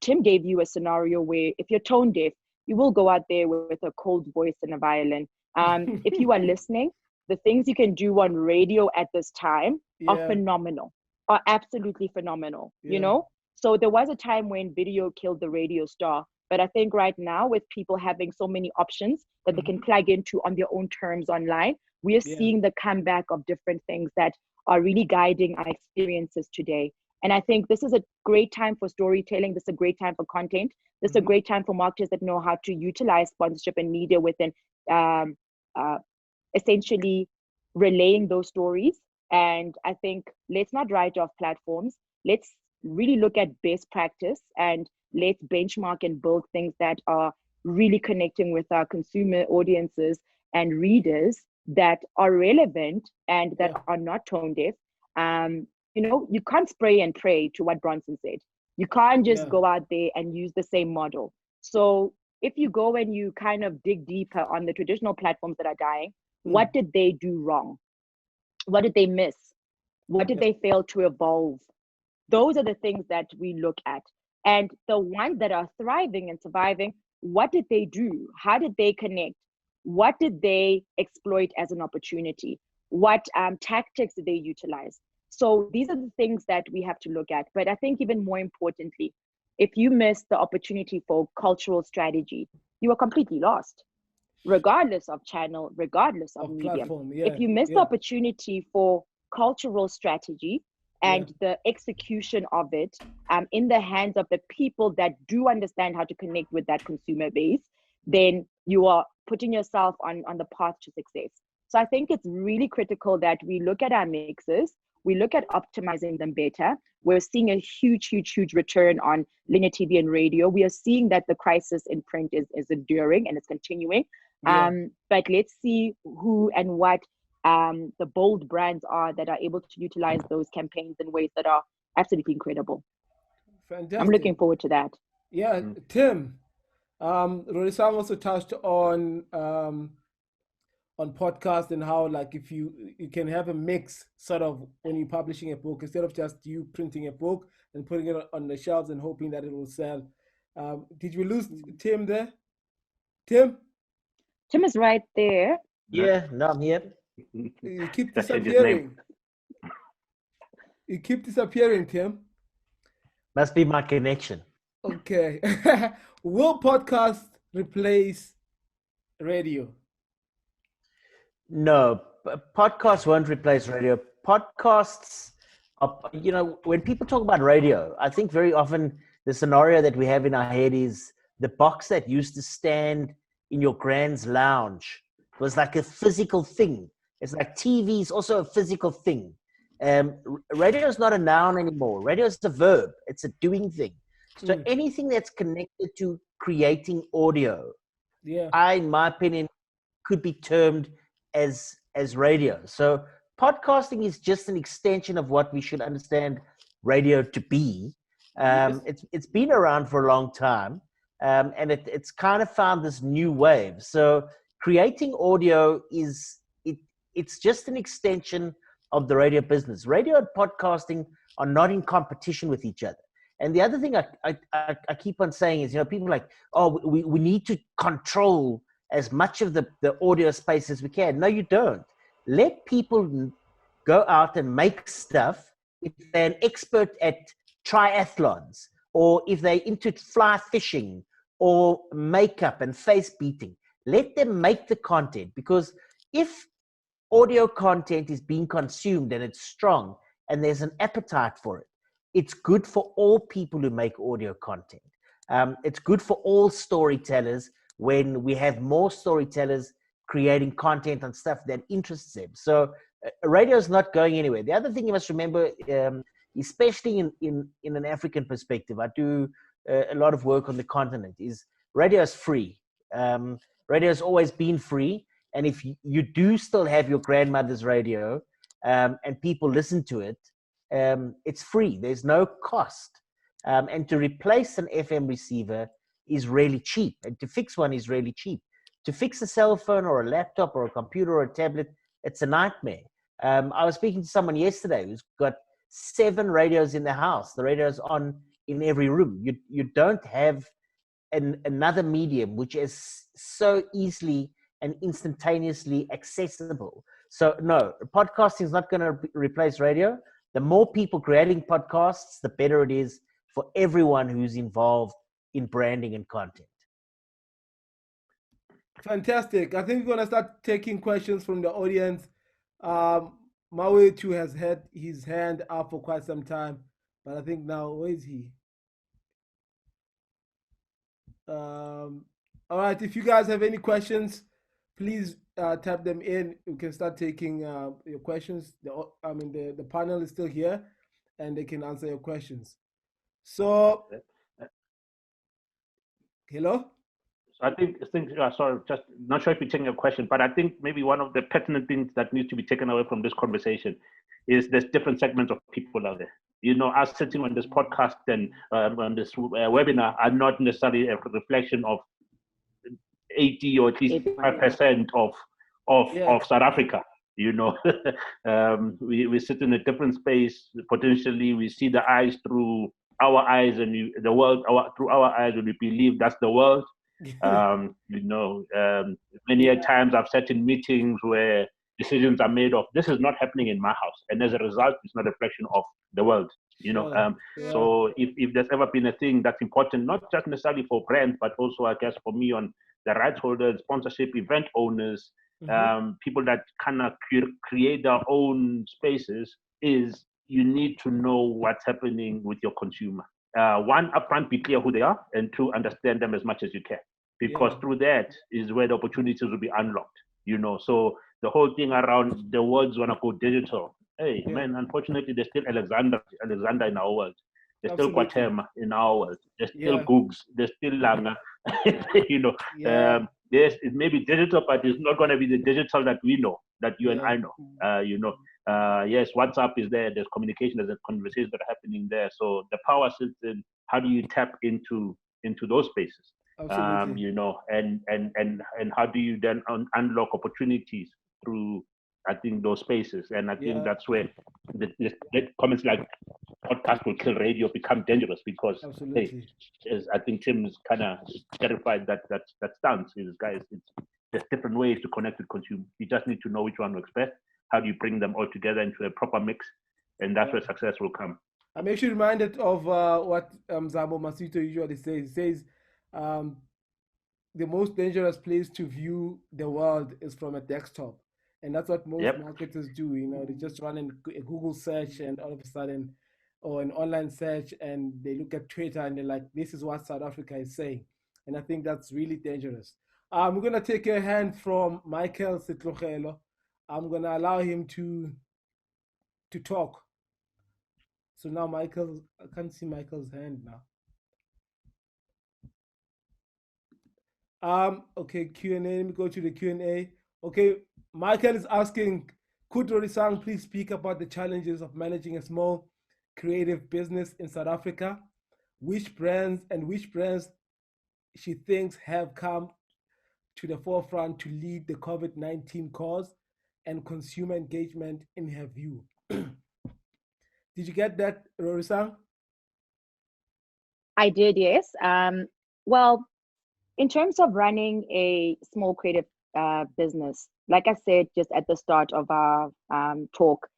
Tim gave you a scenario where if you're tone deaf, you will go out there with a cold voice and a violin. If you are listening, the things you can do on radio at this time are phenomenal, are absolutely phenomenal, you know? So there was a time when video killed the radio star, but I think right now with people having so many options that they can plug into on their own terms online, we are seeing the comeback of different things that are really guiding our experiences today. And I think this is a great time for storytelling. This is a great time for content. This is a great time for marketers that know how to utilize sponsorship and media within essentially relaying those stories. And I think let's not write off platforms. Let's really look at best practice and let's benchmark and build things that are really connecting with our consumer audiences and readers that are relevant and that are not tone deaf. You know, you can't spray and pray, to what Bronson said. You can't just go out there and use the same model. So if you go and you kind of dig deeper on the traditional platforms that are dying, what did they do wrong? What did they miss? What did they fail to evolve? Those are the things that we look at. And the ones that are thriving and surviving, what did they do? How did they connect? What did they exploit as an opportunity? What tactics did they utilize? So these are the things that we have to look at. But I think even more importantly, if you miss the opportunity for cultural strategy, you are completely lost, regardless of channel, regardless of medium. If you miss the opportunity for cultural strategy and the execution of it in the hands of the people that do understand how to connect with that consumer base, then you are putting yourself on the path to success. So I think it's really critical that we look at our mixes, we look at optimizing them better. We're seeing a huge return on linear TV and radio. We are seeing that the crisis in print is enduring and it's continuing. But let's see who and what the bold brands are that are able to utilize those campaigns in ways that are absolutely incredible. Fantastic. I'm looking forward to that. Yeah, Tim, Rorisang also touched on podcast and how, like, if you can have a mix sort of when you're publishing a book, instead of just you printing a book and putting it on the shelves and hoping that it will sell. Did we lose Tim there? Tim is right there. Yeah, no, I'm here. You keep disappearing. You keep disappearing, Tim. Must be my connection. Okay. Will podcast replace radio? No, podcasts won't replace radio. Podcasts are, you know, when people talk about radio, I think very often the scenario that we have in our head is the box that used to stand in your grand's lounge was like a physical thing. It's like TV is also a physical thing. Radio is not a noun anymore. Radio is a verb. It's a doing thing. So anything that's connected to creating audio, in my opinion, could be termed as radio. So podcasting is just an extension of what we should understand radio to be. It's been around for a long time, and it's kind of found this new wave. So creating audio it's just an extension of the radio business. Radio and podcasting are not in competition with each other. And the other thing I keep on saying is, you know, people are like, oh, we need to control as much of the audio space as we can. No, you don't. Let people go out and make stuff. If they're an expert at triathlons, or if they're into fly fishing or makeup and face beating, let them make the content. Because if audio content is being consumed and it's strong and there's an appetite for it, it's good for all people who make audio content. It's good for all storytellers when we have more storytellers creating content on stuff that interests them. So radio is not going anywhere. The other thing you must remember, especially in an African perspective, I do a lot of work on the continent, is radio is free. Radio has always been free. And if you do still have your grandmother's radio and people listen to it, it's free. There's no cost. And to replace an FM receiver is really cheap, and to fix one is really cheap. To fix a cell phone or a laptop or a computer or a tablet, it's a nightmare. I was speaking to someone yesterday who's got 7 radios in the house. The radio's on in every room. You don't have another medium which is so easily and instantaneously accessible. So no, podcasting is not going to replace radio. The more people creating podcasts, the better it is for everyone who's involved in branding and content. Fantastic. I think we're going to start taking questions from the audience. Mawe too has had his hand up for quite some time, but I think now, where is he? All right, if you guys have any questions, please type them in. We can start taking your questions. The panel is still here, and they can answer your questions. So, hello? I think sorry, just not sure if you're taking a question, but I think maybe one of the pertinent things that needs to be taken away from this conversation is there's different segments of people out there. You know, us sitting on this podcast and on this webinar are not necessarily a reflection of 80 or at least 5% of South Africa. You know, we sit in a different space. Potentially, we see the eyes through our eyes and the world through our eyes, and we believe that's the world. Many times I've sat in meetings where decisions are made of, this is not happening in my house, and as a result, it's not a reflection of the world. So if there's ever been a thing that's important, not just necessarily for brands, but also I guess for me on the rights holders, sponsorship, event owners, people that kind of create their own spaces, is you need to know what's happening with your consumer. One, upfront, be clear who they are, and 2, understand them as much as you can, because through that is where the opportunities will be unlocked. So the whole thing around the world's gonna go digital. Hey, man, unfortunately, there's still Alexander in our world. There's still Kwatema in our world. There's still Googs. There's still Langa. Yes, it may be digital, but it's not going to be the digital that we know, that you and I know. Yes, WhatsApp is there. There's communication. There's conversations that are happening there. So the power sits in how do you tap into those spaces? Absolutely. And how do you then unlock opportunities through, I think, those spaces? And I think that's where the comments like podcast will kill radio become dangerous, because hey, as I think Tim is kind of terrified that stance is, guys, there's different ways to connect with consumers. You just need to know which one to expect. How do you bring them all together into a proper mix? And that's where success will come. I'm actually reminded of what Zamo Masito usually says. He says the most dangerous place to view the world is from a desktop. And that's what most marketers do. They just run a Google search, and all of a sudden, or an online search, and they look at Twitter and they're like, this is what South Africa is saying. And I think that's really dangerous. We're going to take a hand from Michael Sitlogelo. I'm going to allow him to talk. So now Michael, I can't see Michael's hand now. Okay, Q&A, let me go to the Q&A. Okay, Michael is asking, could Rorisang please speak about the challenges of managing a small creative business in South Africa? Which brands she thinks have come to the forefront to lead the COVID-19 cause and consumer engagement in her view? Did you get that, Rorisang? I did, yes. Well, in terms of running a small creative business, like I said just at the start of our talk,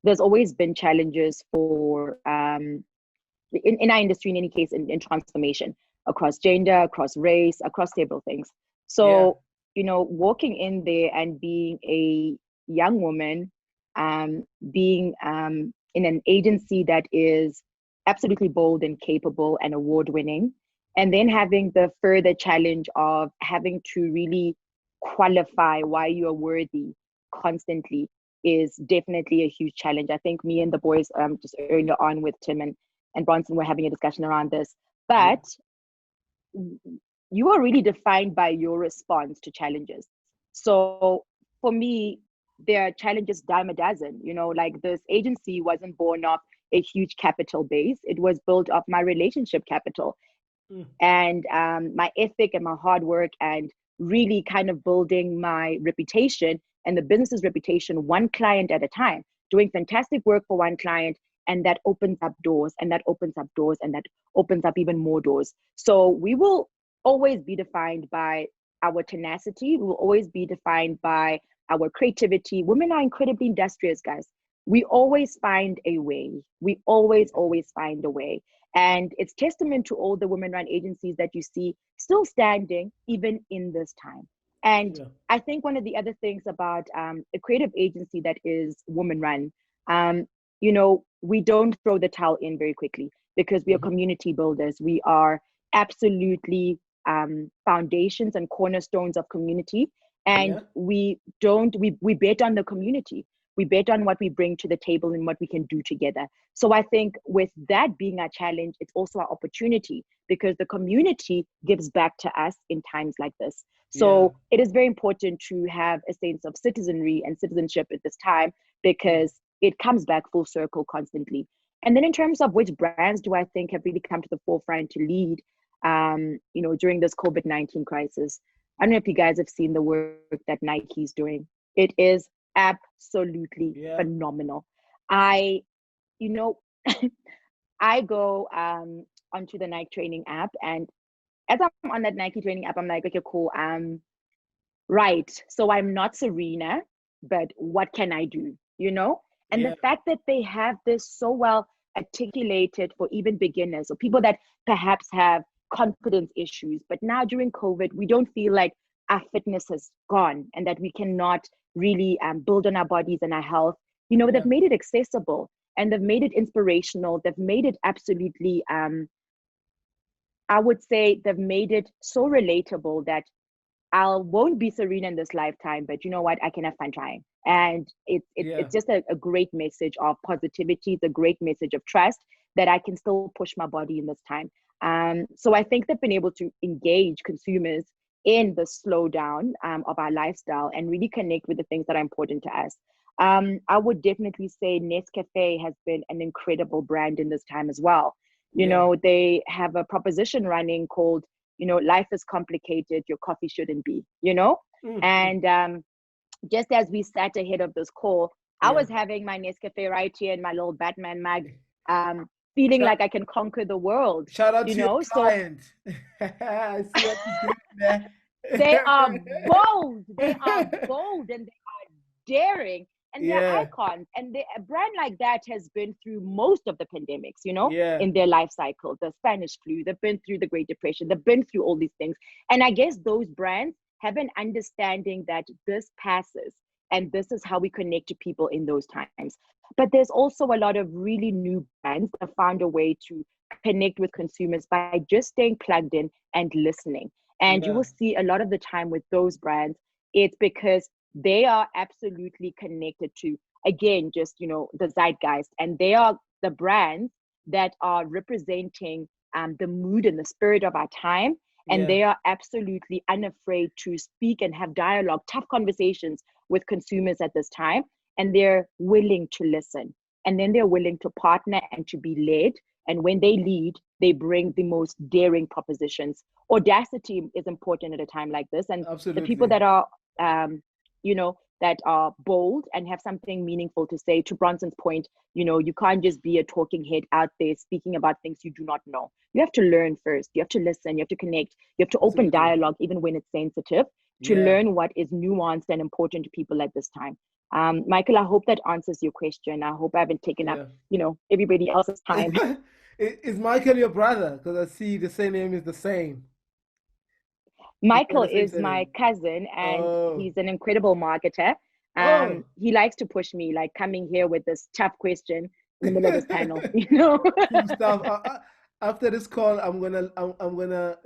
there's always been challenges for in our industry, in any case, in transformation across gender, across race, across several things. So, walking in there and being a young woman, being in an agency that is absolutely bold and capable and award-winning, and then having the further challenge of having to really qualify why you are worthy constantly is definitely a huge challenge. I think me and the boys just earlier on with Tim and Bronson were having a discussion around this. But you are really defined by your response to challenges. So for me, there are challenges dime a dozen. Like this agency wasn't born off a huge capital base. It was built off my relationship capital. and my ethic and my hard work, and really kind of building my reputation and the business's reputation one client at a time, doing fantastic work for one client. And that opens up doors, and that opens up doors, and that opens up even more doors. So we will always be defined by our tenacity. We will always be defined by our creativity. Women are incredibly industrious, guys. We always find a way. We always find a way. And it's testament to all the women-run agencies that you see still standing even in this time. And I think one of the other things about a creative agency that is woman-run, you know, we don't throw the towel in very quickly, because we are community builders. We are absolutely foundations and cornerstones of community. And we bet on the community. We bet on what we bring to the table and what we can do together. So I think with that being our challenge, it's also our opportunity, because the community gives back to us in times like this. So it is very important to have a sense of citizenry and citizenship at this time, because it comes back full circle constantly. And then in terms of which brands do I think have really come to the forefront to lead, you know, during this COVID-19 crisis, I don't know if you guys have seen the work that Nike's doing. It is absolutely phenomenal. I go onto the Nike training app, and as I'm on that Nike training app, I'm like, okay, cool. Right. So I'm not Serena, but what can I do? You know? And the fact that they have this so well articulated for even beginners or people that perhaps have confidence issues, but now during COVID, we don't feel like our fitness has gone and that we cannot really build on our bodies and our health. You know, they've made it accessible, and they've made it inspirational. They've made it absolutely, I would say they've made it so relatable that I won't be Serena in this lifetime, but you know what? I can have fun trying. And it's just a great message of positivity. It's a great message of trust that I can still push my body in this time. So I think they've been able to engage consumers in the slowdown of our lifestyle and really connect with the things that are important to us. I would definitely say Nescafe has been an incredible brand in this time as well. You know, they have a proposition running called, you know, life is complicated, your coffee shouldn't be, you know? And just as we sat ahead of this call, I was having my Nescafe right here in my little Batman mug, feeling like I can conquer the world. Shout out you to know? your client. I see what you did there. They are bold. They are bold, and they are daring. And they're icons. And a brand like that has been through most of the pandemics, you know, in their life cycle. The Spanish flu, they've been through the Great Depression, they've been through all these things. And I guess those brands have an understanding that this passes, and this is how we connect to people in those times. But there's also a lot of really new brands that have found a way to connect with consumers by just staying plugged in and listening. And you will see a lot of the time with those brands, it's because they are absolutely connected to, again, just, you know, the zeitgeist. And they are the brands that are representing the mood and the spirit of our time. And they are absolutely unafraid to speak and have dialogue, tough conversations with consumers at this time. And they're willing to listen. And then they're willing to partner and to be led. And when they lead, they bring the most daring propositions. Audacity is important at a time like this. And the people that are, you know, that are bold and have something meaningful to say, to Bronson's point, you know, you can't just be a talking head out there speaking about things you do not know. You have to learn first. You have to listen. You have to connect. You have to open dialogue, even when it's sensitive, to learn what is nuanced and important to people at this time. Michael, I hope that answers your question. I hope I haven't taken up, you know, everybody else's time. Is Michael your brother? Because I see the same name is the same. Michael is my cousin, and he's an incredible marketer. He likes to push me, like coming here with this tough question in the middle of this panel, you know. After this call, I'm gonna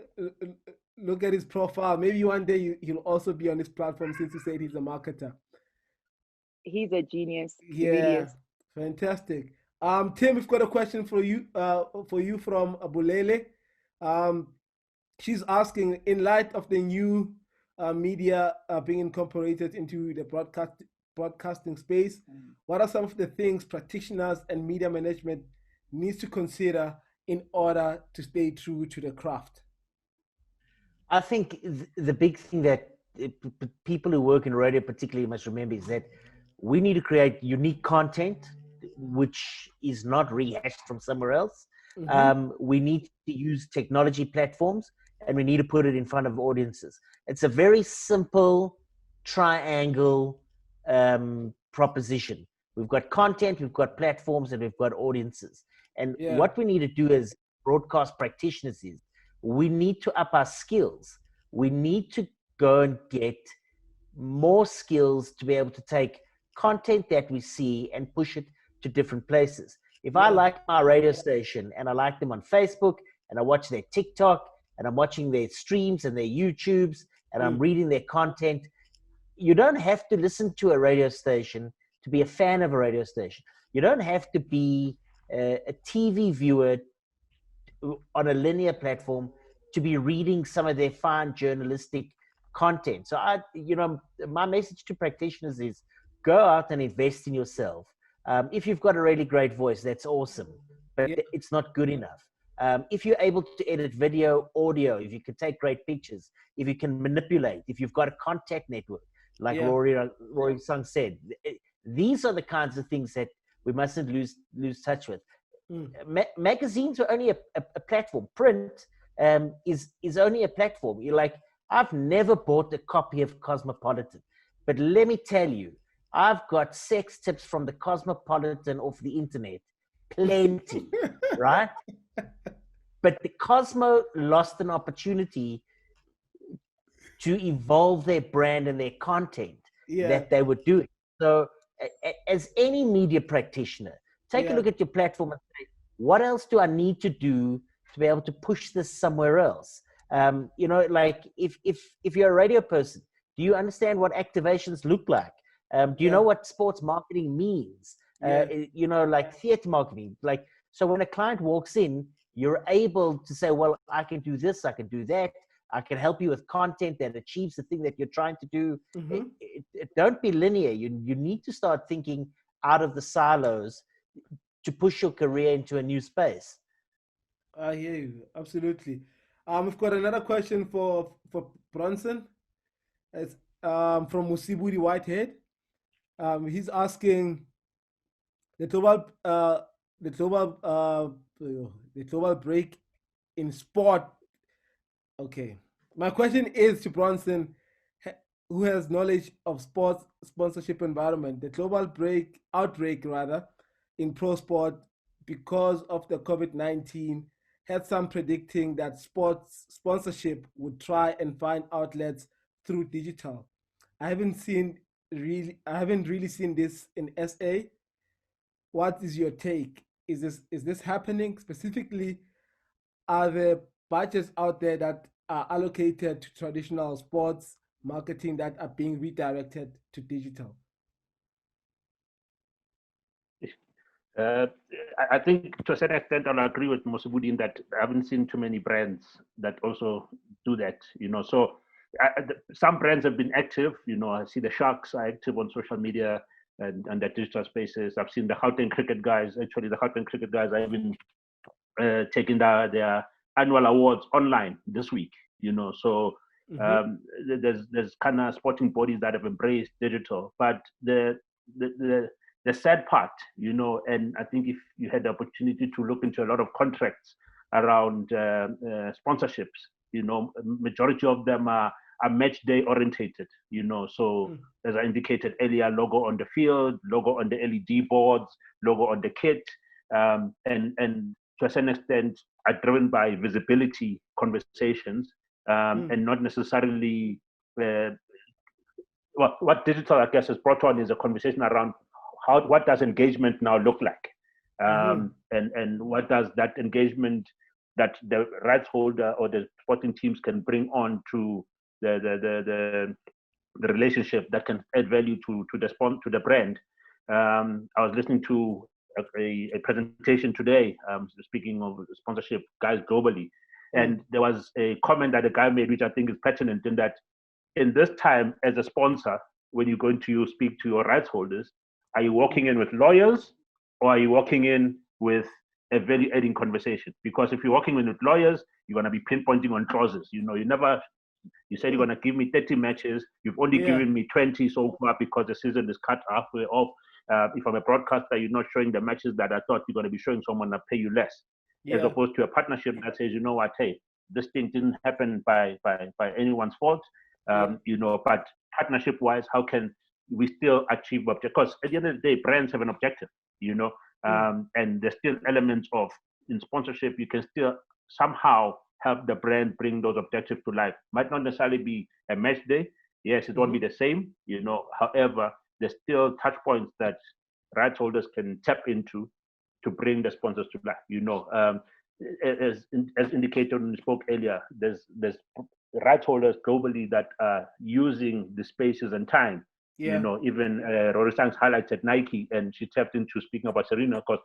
look at his profile. Maybe one day he'll also be on this platform, since you said he's a marketer. He's a genius. Yeah, he really is. Fantastic. Tim, we've got a question for you from Abulele. She's asking, in light of the new media being incorporated into the broadcasting space, what are some of the things practitioners and media management needs to consider in order to stay true to the craft? I think the big thing that people who work in radio particularly must remember is that we need to create unique content which is not rehashed from somewhere else. We need to use technology platforms, and we need to put it in front of audiences. It's a very simple triangle proposition. We've got content, we've got platforms, and we've got audiences. And what we need to do as broadcast practitioners is we need to up our skills. We need to go and get more skills to be able to take content that we see and push it to different places. If I like my radio station and I like them on Facebook and I watch their TikTok and I'm watching their streams and their YouTubes and I'm reading their content, you don't have to listen to a radio station to be a fan of a radio station. You don't have to be a TV viewer on a linear platform to be reading some of their fine journalistic content. So my message to practitioners is go out and invest in yourself. If you've got a really great voice, that's awesome, but it's not good enough. If you're able to edit video, audio, if you can take great pictures, if you can manipulate, if you've got a contact network, like Rory Sung said, these are the kinds of things that we mustn't lose touch with. Magazines are only a platform. Print is only a platform. You're like, I've never bought a copy of Cosmopolitan, but let me tell you, I've got sex tips from the Cosmopolitan off the internet, plenty, right? But the Cosmo lost an opportunity to evolve their brand and their content that they were doing. So as any media practitioner, take a look at your platform and say, what else do I need to do to be able to push this somewhere else? Like if you're a radio person, do you understand what activations look like? Do you know what sports marketing means? Like theater marketing. Like, so when a client walks in, you're able to say, well, I can do this, I can do that. I can help you with content that achieves the thing that you're trying to do. Don't be linear. You need to start thinking out of the silos to push your career into a new space. I hear you. Absolutely. We've got another question for Bronson. It's from Musibudi Whitehead. He's asking the global break in sport. Okay, my question is to Bronson, who has knowledge of sports sponsorship environment. The global outbreak in pro sport because of the COVID-19 had some predicting that sports sponsorship would try and find outlets through digital. I haven't really seen this in SA. What is your take? Is this happening? Specifically, are there budgets out there that are allocated to traditional sports marketing that are being redirected to digital? I think to a certain extent I'll agree with Musibudi in that I haven't seen too many brands that also do that, So some brands have been active, I see the Sharks are active on social media and their digital spaces. I've seen the Gauteng cricket guys. Actually, the Gauteng cricket guys are even taking their annual awards online this week, So there's kind of sporting bodies that have embraced digital. But the sad part, and I think if you had the opportunity to look into a lot of contracts around sponsorships, majority of them are match day orientated, So as I indicated earlier, logo on the field, logo on the LED boards, logo on the kit, and to a certain extent are driven by visibility conversations, and not necessarily what digital, I guess, has brought on is a conversation around what does engagement now look like, and what does that engagement that the rights holder or the sporting teams can bring on to the relationship that can add value to the brand. I was listening to a presentation today, speaking of sponsorship guys globally, and there was a comment that a guy made, which I think is pertinent, in that in this time as a sponsor, when you're going to speak to your rights holders, are you walking in with lawyers or are you walking in with a value-adding conversation. Because if you're working with lawyers, you're going to be pinpointing on clauses. You said you're going to give me 30 matches. You've only given me 20 so far because the season is cut halfway off. If I'm a broadcaster, you're not showing the matches that I thought you're going to be showing someone that pay you less. As opposed to a partnership that says, you know what, hey, this thing didn't happen by anyone's fault. But partnership-wise, how can we still achieve objective? Because at the end of the day, brands have an objective, and there's still elements of, in sponsorship, you can still somehow help the brand bring those objectives to life. Might not necessarily be a match day. Yes, it won't be the same, However, there's still touch points that rights holders can tap into to bring the sponsors to life. As indicated when we spoke earlier, there's rights holders globally that are using the spaces and time. Even Rory Sangs highlighted Nike, and she tapped into speaking about Serena, because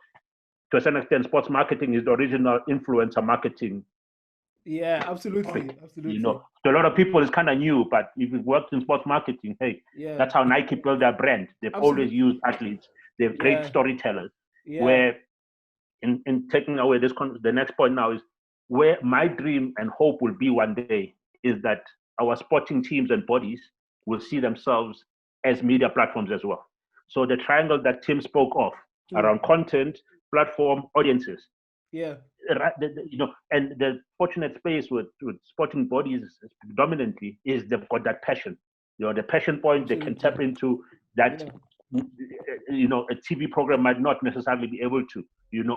to a certain extent, sports marketing is the original influencer marketing. Yeah, absolutely. To a lot of people, it's kind of new, but if you've worked in sports marketing, that's how Nike built their brand. They've always used athletes. They're great storytellers. Where, in taking away the next point now is where my dream and hope will be one day is that our sporting teams and bodies will see themselves as media platforms as well. So the triangle that Tim spoke of around content, platform, audiences. And the fortunate space with sporting bodies predominantly is they've got that passion. The passion point they can tap into that. A TV program might not necessarily be able to.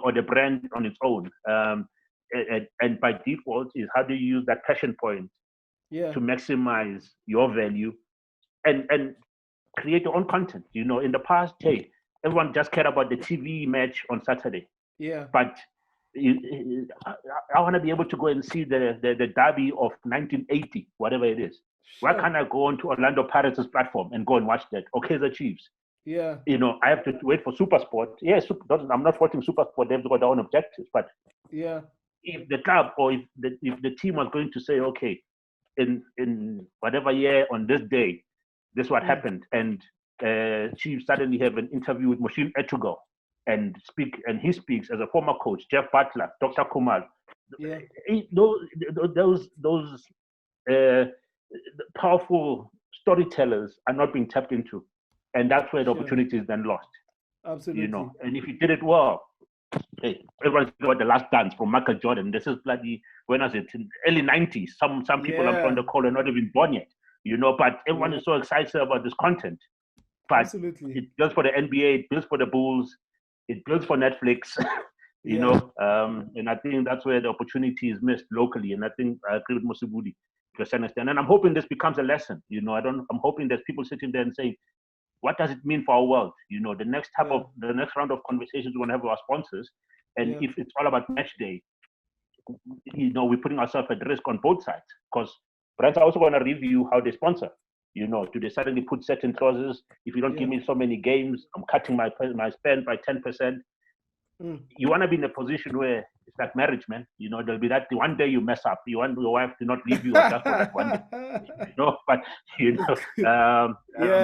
Or the brand on its own. And by default is how do you use that passion point to maximize your value and create your own content. In the past, everyone just cared about the TV match on Saturday. But I want to be able to go and see the derby of 1980, whatever it is. Why can't I go onto Orlando Pirates' platform and go and watch that? Okay, the Chiefs. I have to wait for SuperSport. I'm not faulting SuperSport. They've got their own objectives. But if the club or if the team was going to say, okay, in whatever year on this day, this is what happened, and Chiefs suddenly have an interview with Moshin Etugo and he speaks as a former coach, Jeff Butler, Dr. Kumar. Those powerful storytellers are not being tapped into. And that's where the opportunity is then lost. Absolutely. And if you did it well, everyone's got the Last Dance from Michael Jordan. This is bloody, when was it? In early 90s. Some people on the call are not even born yet, but everyone is so excited about this content. But absolutely. It builds for the NBA, it builds for the Bulls, it builds for Netflix, and I think that's where the opportunity is missed locally. And I think I agree with Musibudi to a certain extent. And I'm hoping this becomes a lesson. I'm hoping there's people sitting there and saying, what does it mean for our world? The next round of conversations we're going to have with our sponsors. And if it's all about match day, we're putting ourselves at risk on both sides, because brands are also going to review how they sponsor. Do they suddenly put certain clauses? If you don't give me so many games, I'm cutting my spend by 10%. You want to be in a position where it's like marriage, man. There'll be that one day you mess up. You want your wife to not leave you just for that one day. But I'm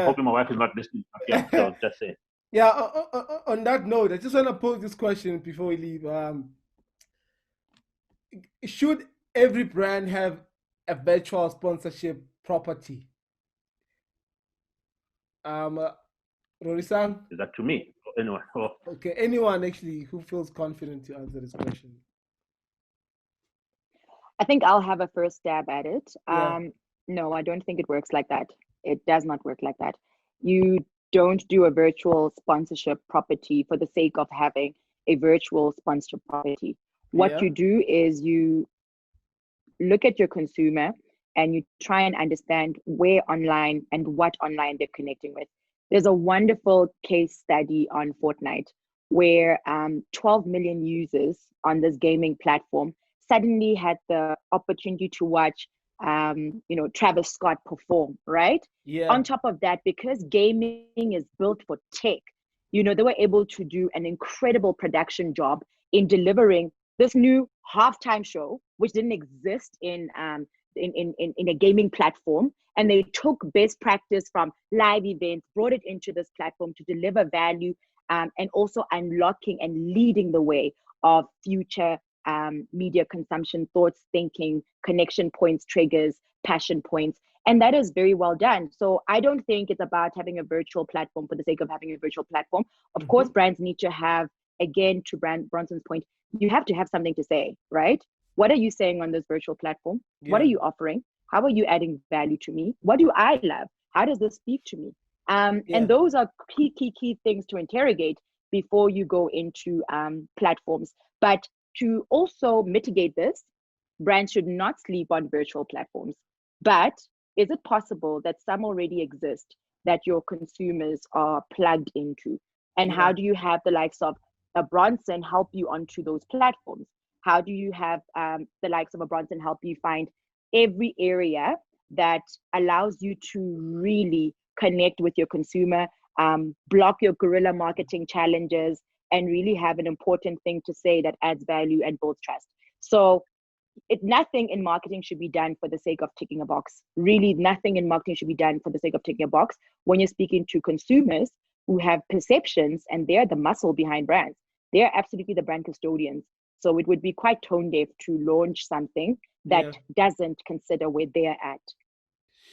hoping my wife is not listening. Okay, so just say. On that note, I just want to pose this question before we leave. Should every brand have a virtual sponsorship property? Rory-san? Is that to me? Anyone? Okay, anyone actually who feels confident to answer this question. I think I'll have a first stab at it. No, I don't think it works like that. It does not work like that. You don't do a virtual sponsorship property for the sake of having a virtual sponsorship property. What you do is you look at your consumer and you try and understand where online and what online they're connecting with. There's a wonderful case study on Fortnite where 12 million users on this gaming platform suddenly had the opportunity to watch Travis Scott perform, right? On top of that, because gaming is built for tech, they were able to do an incredible production job in delivering this new halftime show, which didn't exist in a gaming platform. And they took best practice from live events, brought it into this platform to deliver value, and also unlocking and leading the way of future media consumption, thoughts, thinking, connection points, triggers, passion points. And that is very well done. So I don't think it's about having a virtual platform for the sake of having a virtual platform. Of course, brands need to have, again, to Bronson's point, you have to have something to say, right? What are you saying on this virtual platform? Yeah. What are you offering? How are you adding value to me? What do I love? How does this speak to me? And those are key things to interrogate before you go into platforms. But to also mitigate this, brands should not sleep on virtual platforms. But is it possible that some already exist that your consumers are plugged into? And how do you have the likes of a Bronson help you onto those platforms? How do you have the likes of a Bronson help you find every area that allows you to really connect with your consumer, block your guerrilla marketing challenges, and really have an important thing to say that adds value and builds trust? So nothing in marketing should be done for the sake of ticking a box. Really, nothing in marketing should be done for the sake of ticking a box. When you're speaking to consumers who have perceptions, and they're the muscle behind brands, they're absolutely the brand custodians. So it would be quite tone deaf to launch something that doesn't consider where they're at.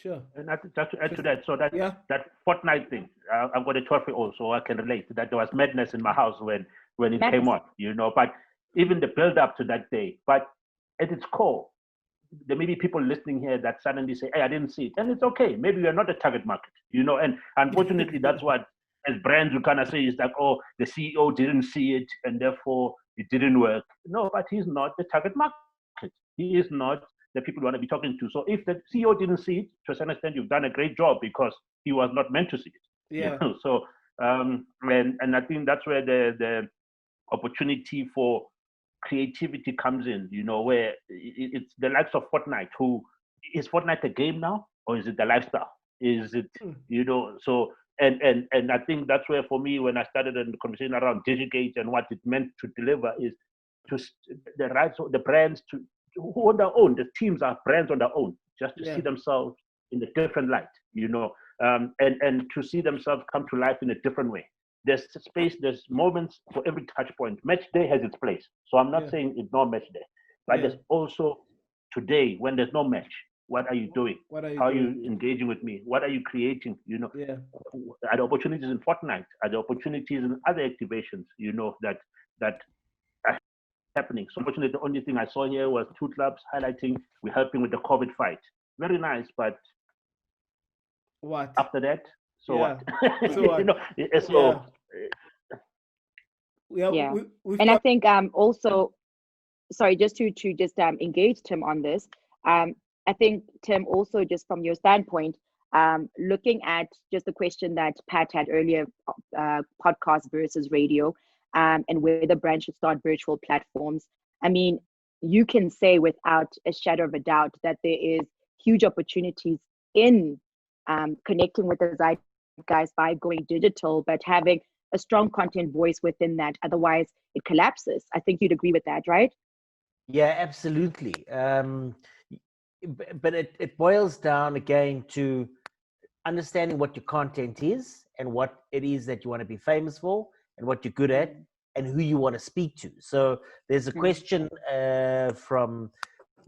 Sure. And just to add to that, so that Fortnite thing, I've got a 12-year-old, so I can relate that there was madness in my house when it came on, you know. But even the build up to that day, but at its core, there may be people listening here that suddenly say, "Hey, I didn't see it," and it's okay. Maybe you're not a target market, you know. And unfortunately, that's what as brands you kind of say is like, "Oh, the CEO didn't see it, and therefore it didn't work." No, but he's not the target market. He is not the people you want to be talking to. So if the CEO didn't see it, to a certain extent, you've done a great job because he was not meant to see it. Yeah. You know? So and I think that's where the opportunity for creativity comes in. You know, where it's the likes of Fortnite. Who is Fortnite a game now, or is it the lifestyle? Is it you know? So and I think that's where for me when I started the conversation around Digigate and what it meant to deliver is to the rights of the brands to who on their own, the teams are brands on their own, just to see themselves in a different light, you know, and to see themselves come to life in a different way. There's space, there's moments for every touch point. Match day has its place. So I'm not saying ignore match day, but there's also today when there's no match, what are you doing? How are you engaging with me? What are you creating? You know, are the opportunities in Fortnite? Are the opportunities in other activations, you know, that are happening? So unfortunately, the only thing I saw here was 2 clubs highlighting we're helping with the COVID fight. Very nice, but what after that? So what? So what? You know, and I think also, sorry, just to engage Tim on this. I think Tim, also just from your standpoint, looking at just the question that Pat had earlier, podcast versus radio, and whether brands should start virtual platforms. I mean, you can say without a shadow of a doubt that there is huge opportunities in connecting with the zeitgeist by going digital, but having a strong content voice within that. Otherwise, it collapses. I think you'd agree with that, right? Yeah, absolutely. But it boils down again to understanding what your content is and what it is that you want to be famous for and what you're good at and who you want to speak to. So there's a question from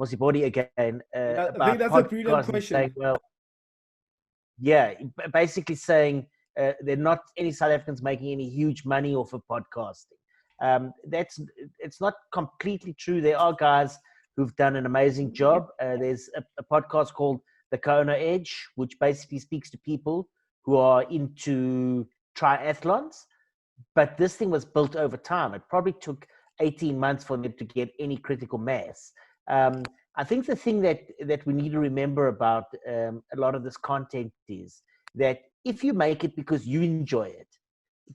Mosibodi again about I think that's a brilliant question. Saying, well, yeah, basically saying there are not any South Africans making any huge money off of podcasting. It's not completely true. There are guys who've done an amazing job. There's a podcast called The Kona Edge, which basically speaks to people who are into triathlons. But this thing was built over time. It probably took 18 months for them to get any critical mass. I think the thing that we need to remember about a lot of this content is that if you make it because you enjoy it,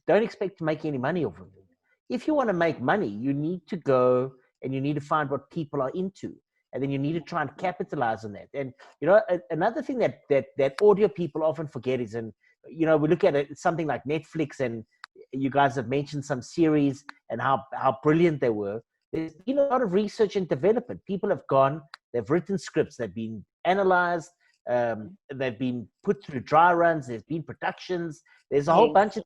don't expect to make any money off of it. If you want to make money, you need to go and you need to find what people are into, and then you need to try and capitalize on that. And you know, another thing that audio people often forget is, and you know, we look at it, something like Netflix, and you guys have mentioned some series and how brilliant they were. There's been a lot of research and development. People have gone, they've written scripts, they've been analyzed, they've been put through dry runs, there's been productions, there's a whole bunch of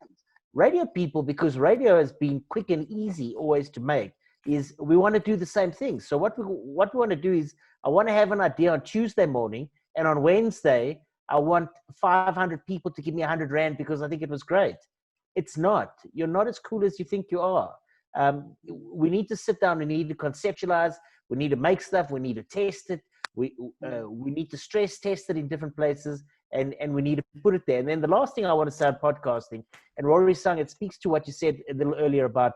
radio people, because radio has been quick and easy always to make. is we want to do the same thing. So what we want to do is I want to have an idea on Tuesday morning, and on Wednesday I want 500 people to give me 100 Rand because I think it was great. It's not. You're not as cool as you think you are. We need to sit down. We need to conceptualize. We need to make stuff. We need to test it. We need to stress test it in different places, and we need to put it there. And then the last thing I want to say on podcasting, and Rory Sung, it speaks to what you said a little earlier about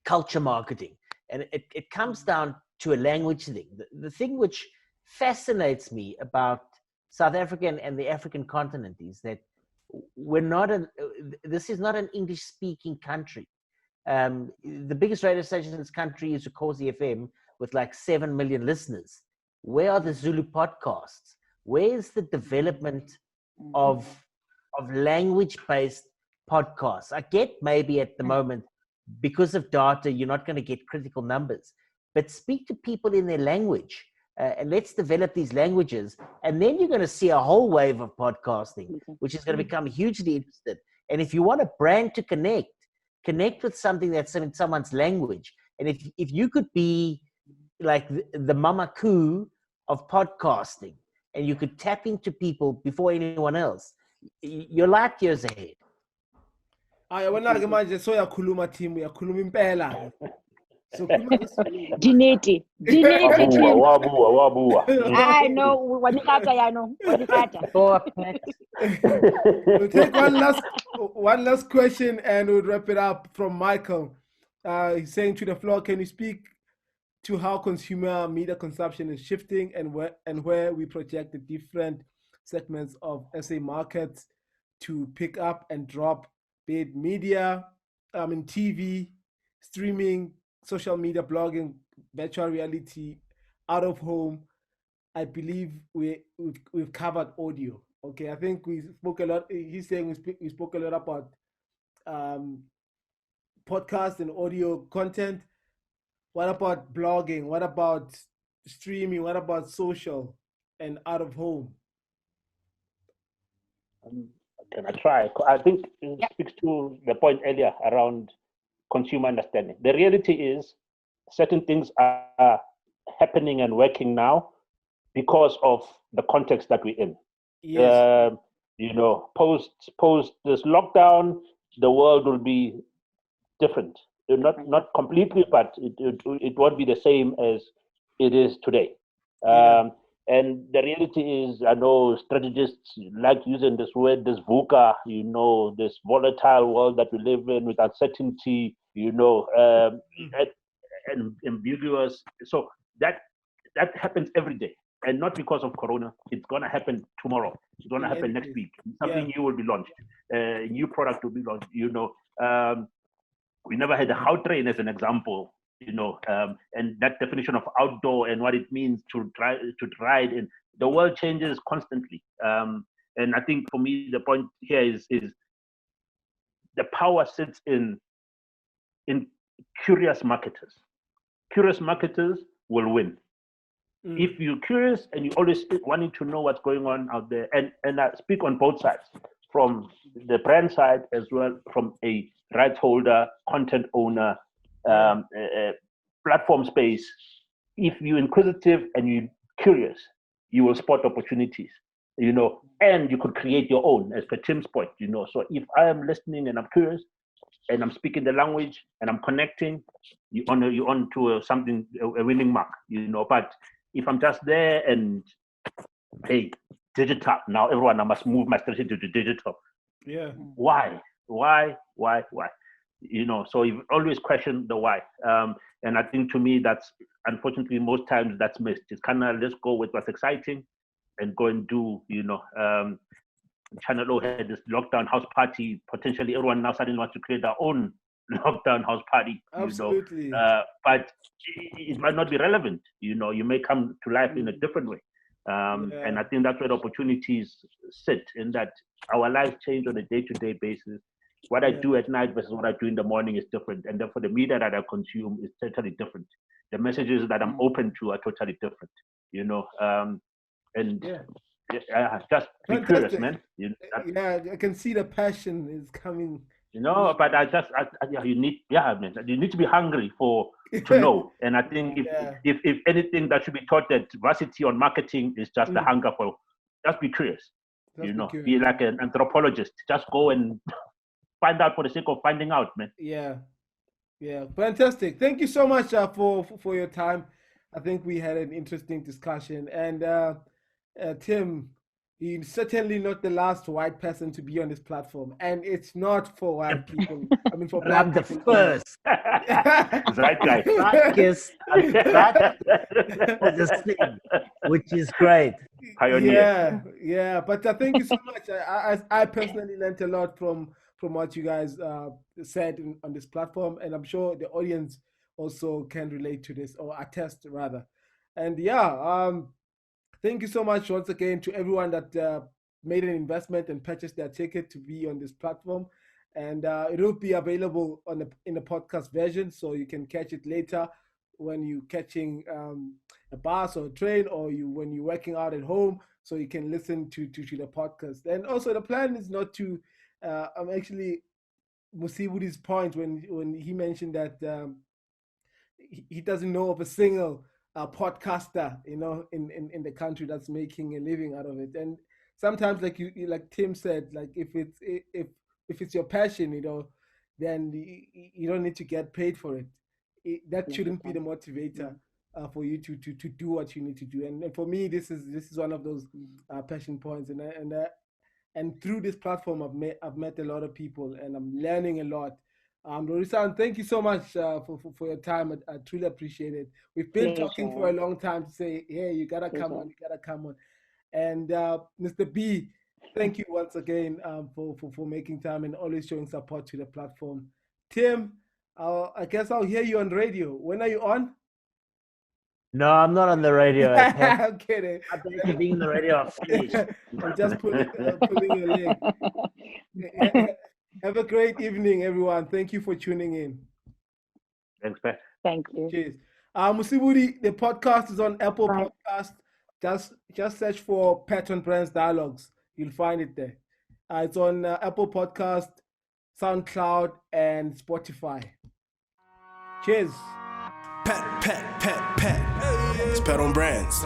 culture marketing. And it comes down to a language thing. The thing which fascinates me about South Africa and the African continent is that this is not an English-speaking country. The biggest radio station in this country is Ukhozi FM with like 7 million listeners. Where are the Zulu podcasts? Where's the development of language-based podcasts? I get maybe at the moment, because of data, you're not going to get critical numbers, but speak to people in their language. And let's develop these languages. And then you're going to see a whole wave of podcasting, which is going to become hugely interested. And if you want a brand to connect with something that's in someone's language. And if you could be like the Mama Koo of podcasting, and you could tap into people before anyone else, you're light years ahead. Wena-ke manje soyakhuluma team, uyakhuluma impela. So Dineti team. Wabua. I know wanikata yano. We'll take one last question and we'll wrap it up from Michael. He's saying to the floor, can you speak to how consumer media consumption is shifting and where we project the different segments of SA markets to pick up and drop, be it media, in TV, streaming, social media, blogging, virtual reality, out of home. I believe we've covered audio. Okay, I think we spoke a lot. He's saying we spoke a lot about podcast and audio content. What about blogging? What about streaming? What about social and out of home? Can I try? I think it speaks to the point earlier around consumer understanding. The reality is certain things are happening and working now because of the context that we're in. Yes. Post this lockdown, the world will be different. Not completely, but it won't be the same as it is today. And the reality is, I know strategists like using this word, this VUCA, this volatile world that we live in with uncertainty, and ambiguous. So that happens every day. And not because of Corona. It's going to happen tomorrow. It's going to happen next week. Something new will be launched. A new product will be launched. We never had a Gautrain as an example, and that definition of outdoor and what it means to ride. And the world changes constantly. And I think for me, the point here is the power sits in curious marketers. Curious marketers will win. If you're curious and you always wanting to know what's going on out there, and I speak on both sides, from the brand side as well, from a rights holder, content owner, platform space. If you're inquisitive and you're curious, you will spot opportunities, and you could create your own, as per Tim's point, So if I am listening and I'm curious and I'm speaking the language and I'm connecting, you're on to something, a winning mark, But if I'm just there and, hey, digital, now everyone, I must move my strategy to digital. Yeah. Why? So you always question the why. And I think to me, that's unfortunately most times that's missed. It's kind of let's go with what's exciting and go and do, Channel O had this lockdown house party. Potentially everyone now suddenly wants to create their own lockdown house party. Absolutely. But it might not be relevant. You may come to life in a different way. And I think that's where the opportunities sit, in that our lives change on a day-to-day basis. What I do at night versus what I do in the morning is different. And therefore, the media that I consume is totally different. The messages that I'm open to are totally different, just be curious, man. I can see the passion is coming You know, but you need to be hungry to know. And I think if anything that should be taught at varsity on marketing is just the hunger for, just be curious. Be like an anthropologist. Just go and find out for the sake of finding out, man. Yeah, fantastic. Thank you so much for your time. I think we had an interesting discussion. And Tim, you're certainly not the last white person to be on this platform, and it's not for white people. I mean, for black people. I'm the first. Right, guy. Blackest which is great. Pioneer. Yeah. But thank you so much. I personally learned a lot from what you guys said on this platform, and I'm sure the audience also can relate to this, or attest rather. And thank you so much once again to everyone that made an investment and purchased their ticket to be on this platform. And it will be available in the podcast version, so you can catch it later when you're catching a bus or a train, or when you're working out at home, so you can listen to the podcast. And also, the plan is not to. I'm actually Musibudi's point when he mentioned that he doesn't know of a single podcaster, in the country that's making a living out of it. And sometimes, like Tim said, like if it's your passion, then you don't need to get paid for it. That shouldn't be the motivator for you to do what you need to do. And for me, this is one of those passion points. And through this platform, I've met a lot of people, and I'm learning a lot. Rorisan, thank you so much for your time. I truly appreciate it. We've been talking for a long time to say, hey, you gotta come on. And Mr. B, thank you once again for making time and always showing support to the platform. Tim, I guess I'll hear you on radio. When are you on? No, I'm not on the radio. I'm kidding. I'm to being on the radio. I'm finished. I'm just pulling your leg. Have a great evening, everyone. Thank you for tuning in. Thanks, Pat. Thank you. Cheers. Musibudi, the podcast is on Apple Podcast. Just search for Pat on Brands Dialogues. You'll find it there. It's on Apple Podcast, SoundCloud, and Spotify. Cheers. Pat. It's Pat on Brands.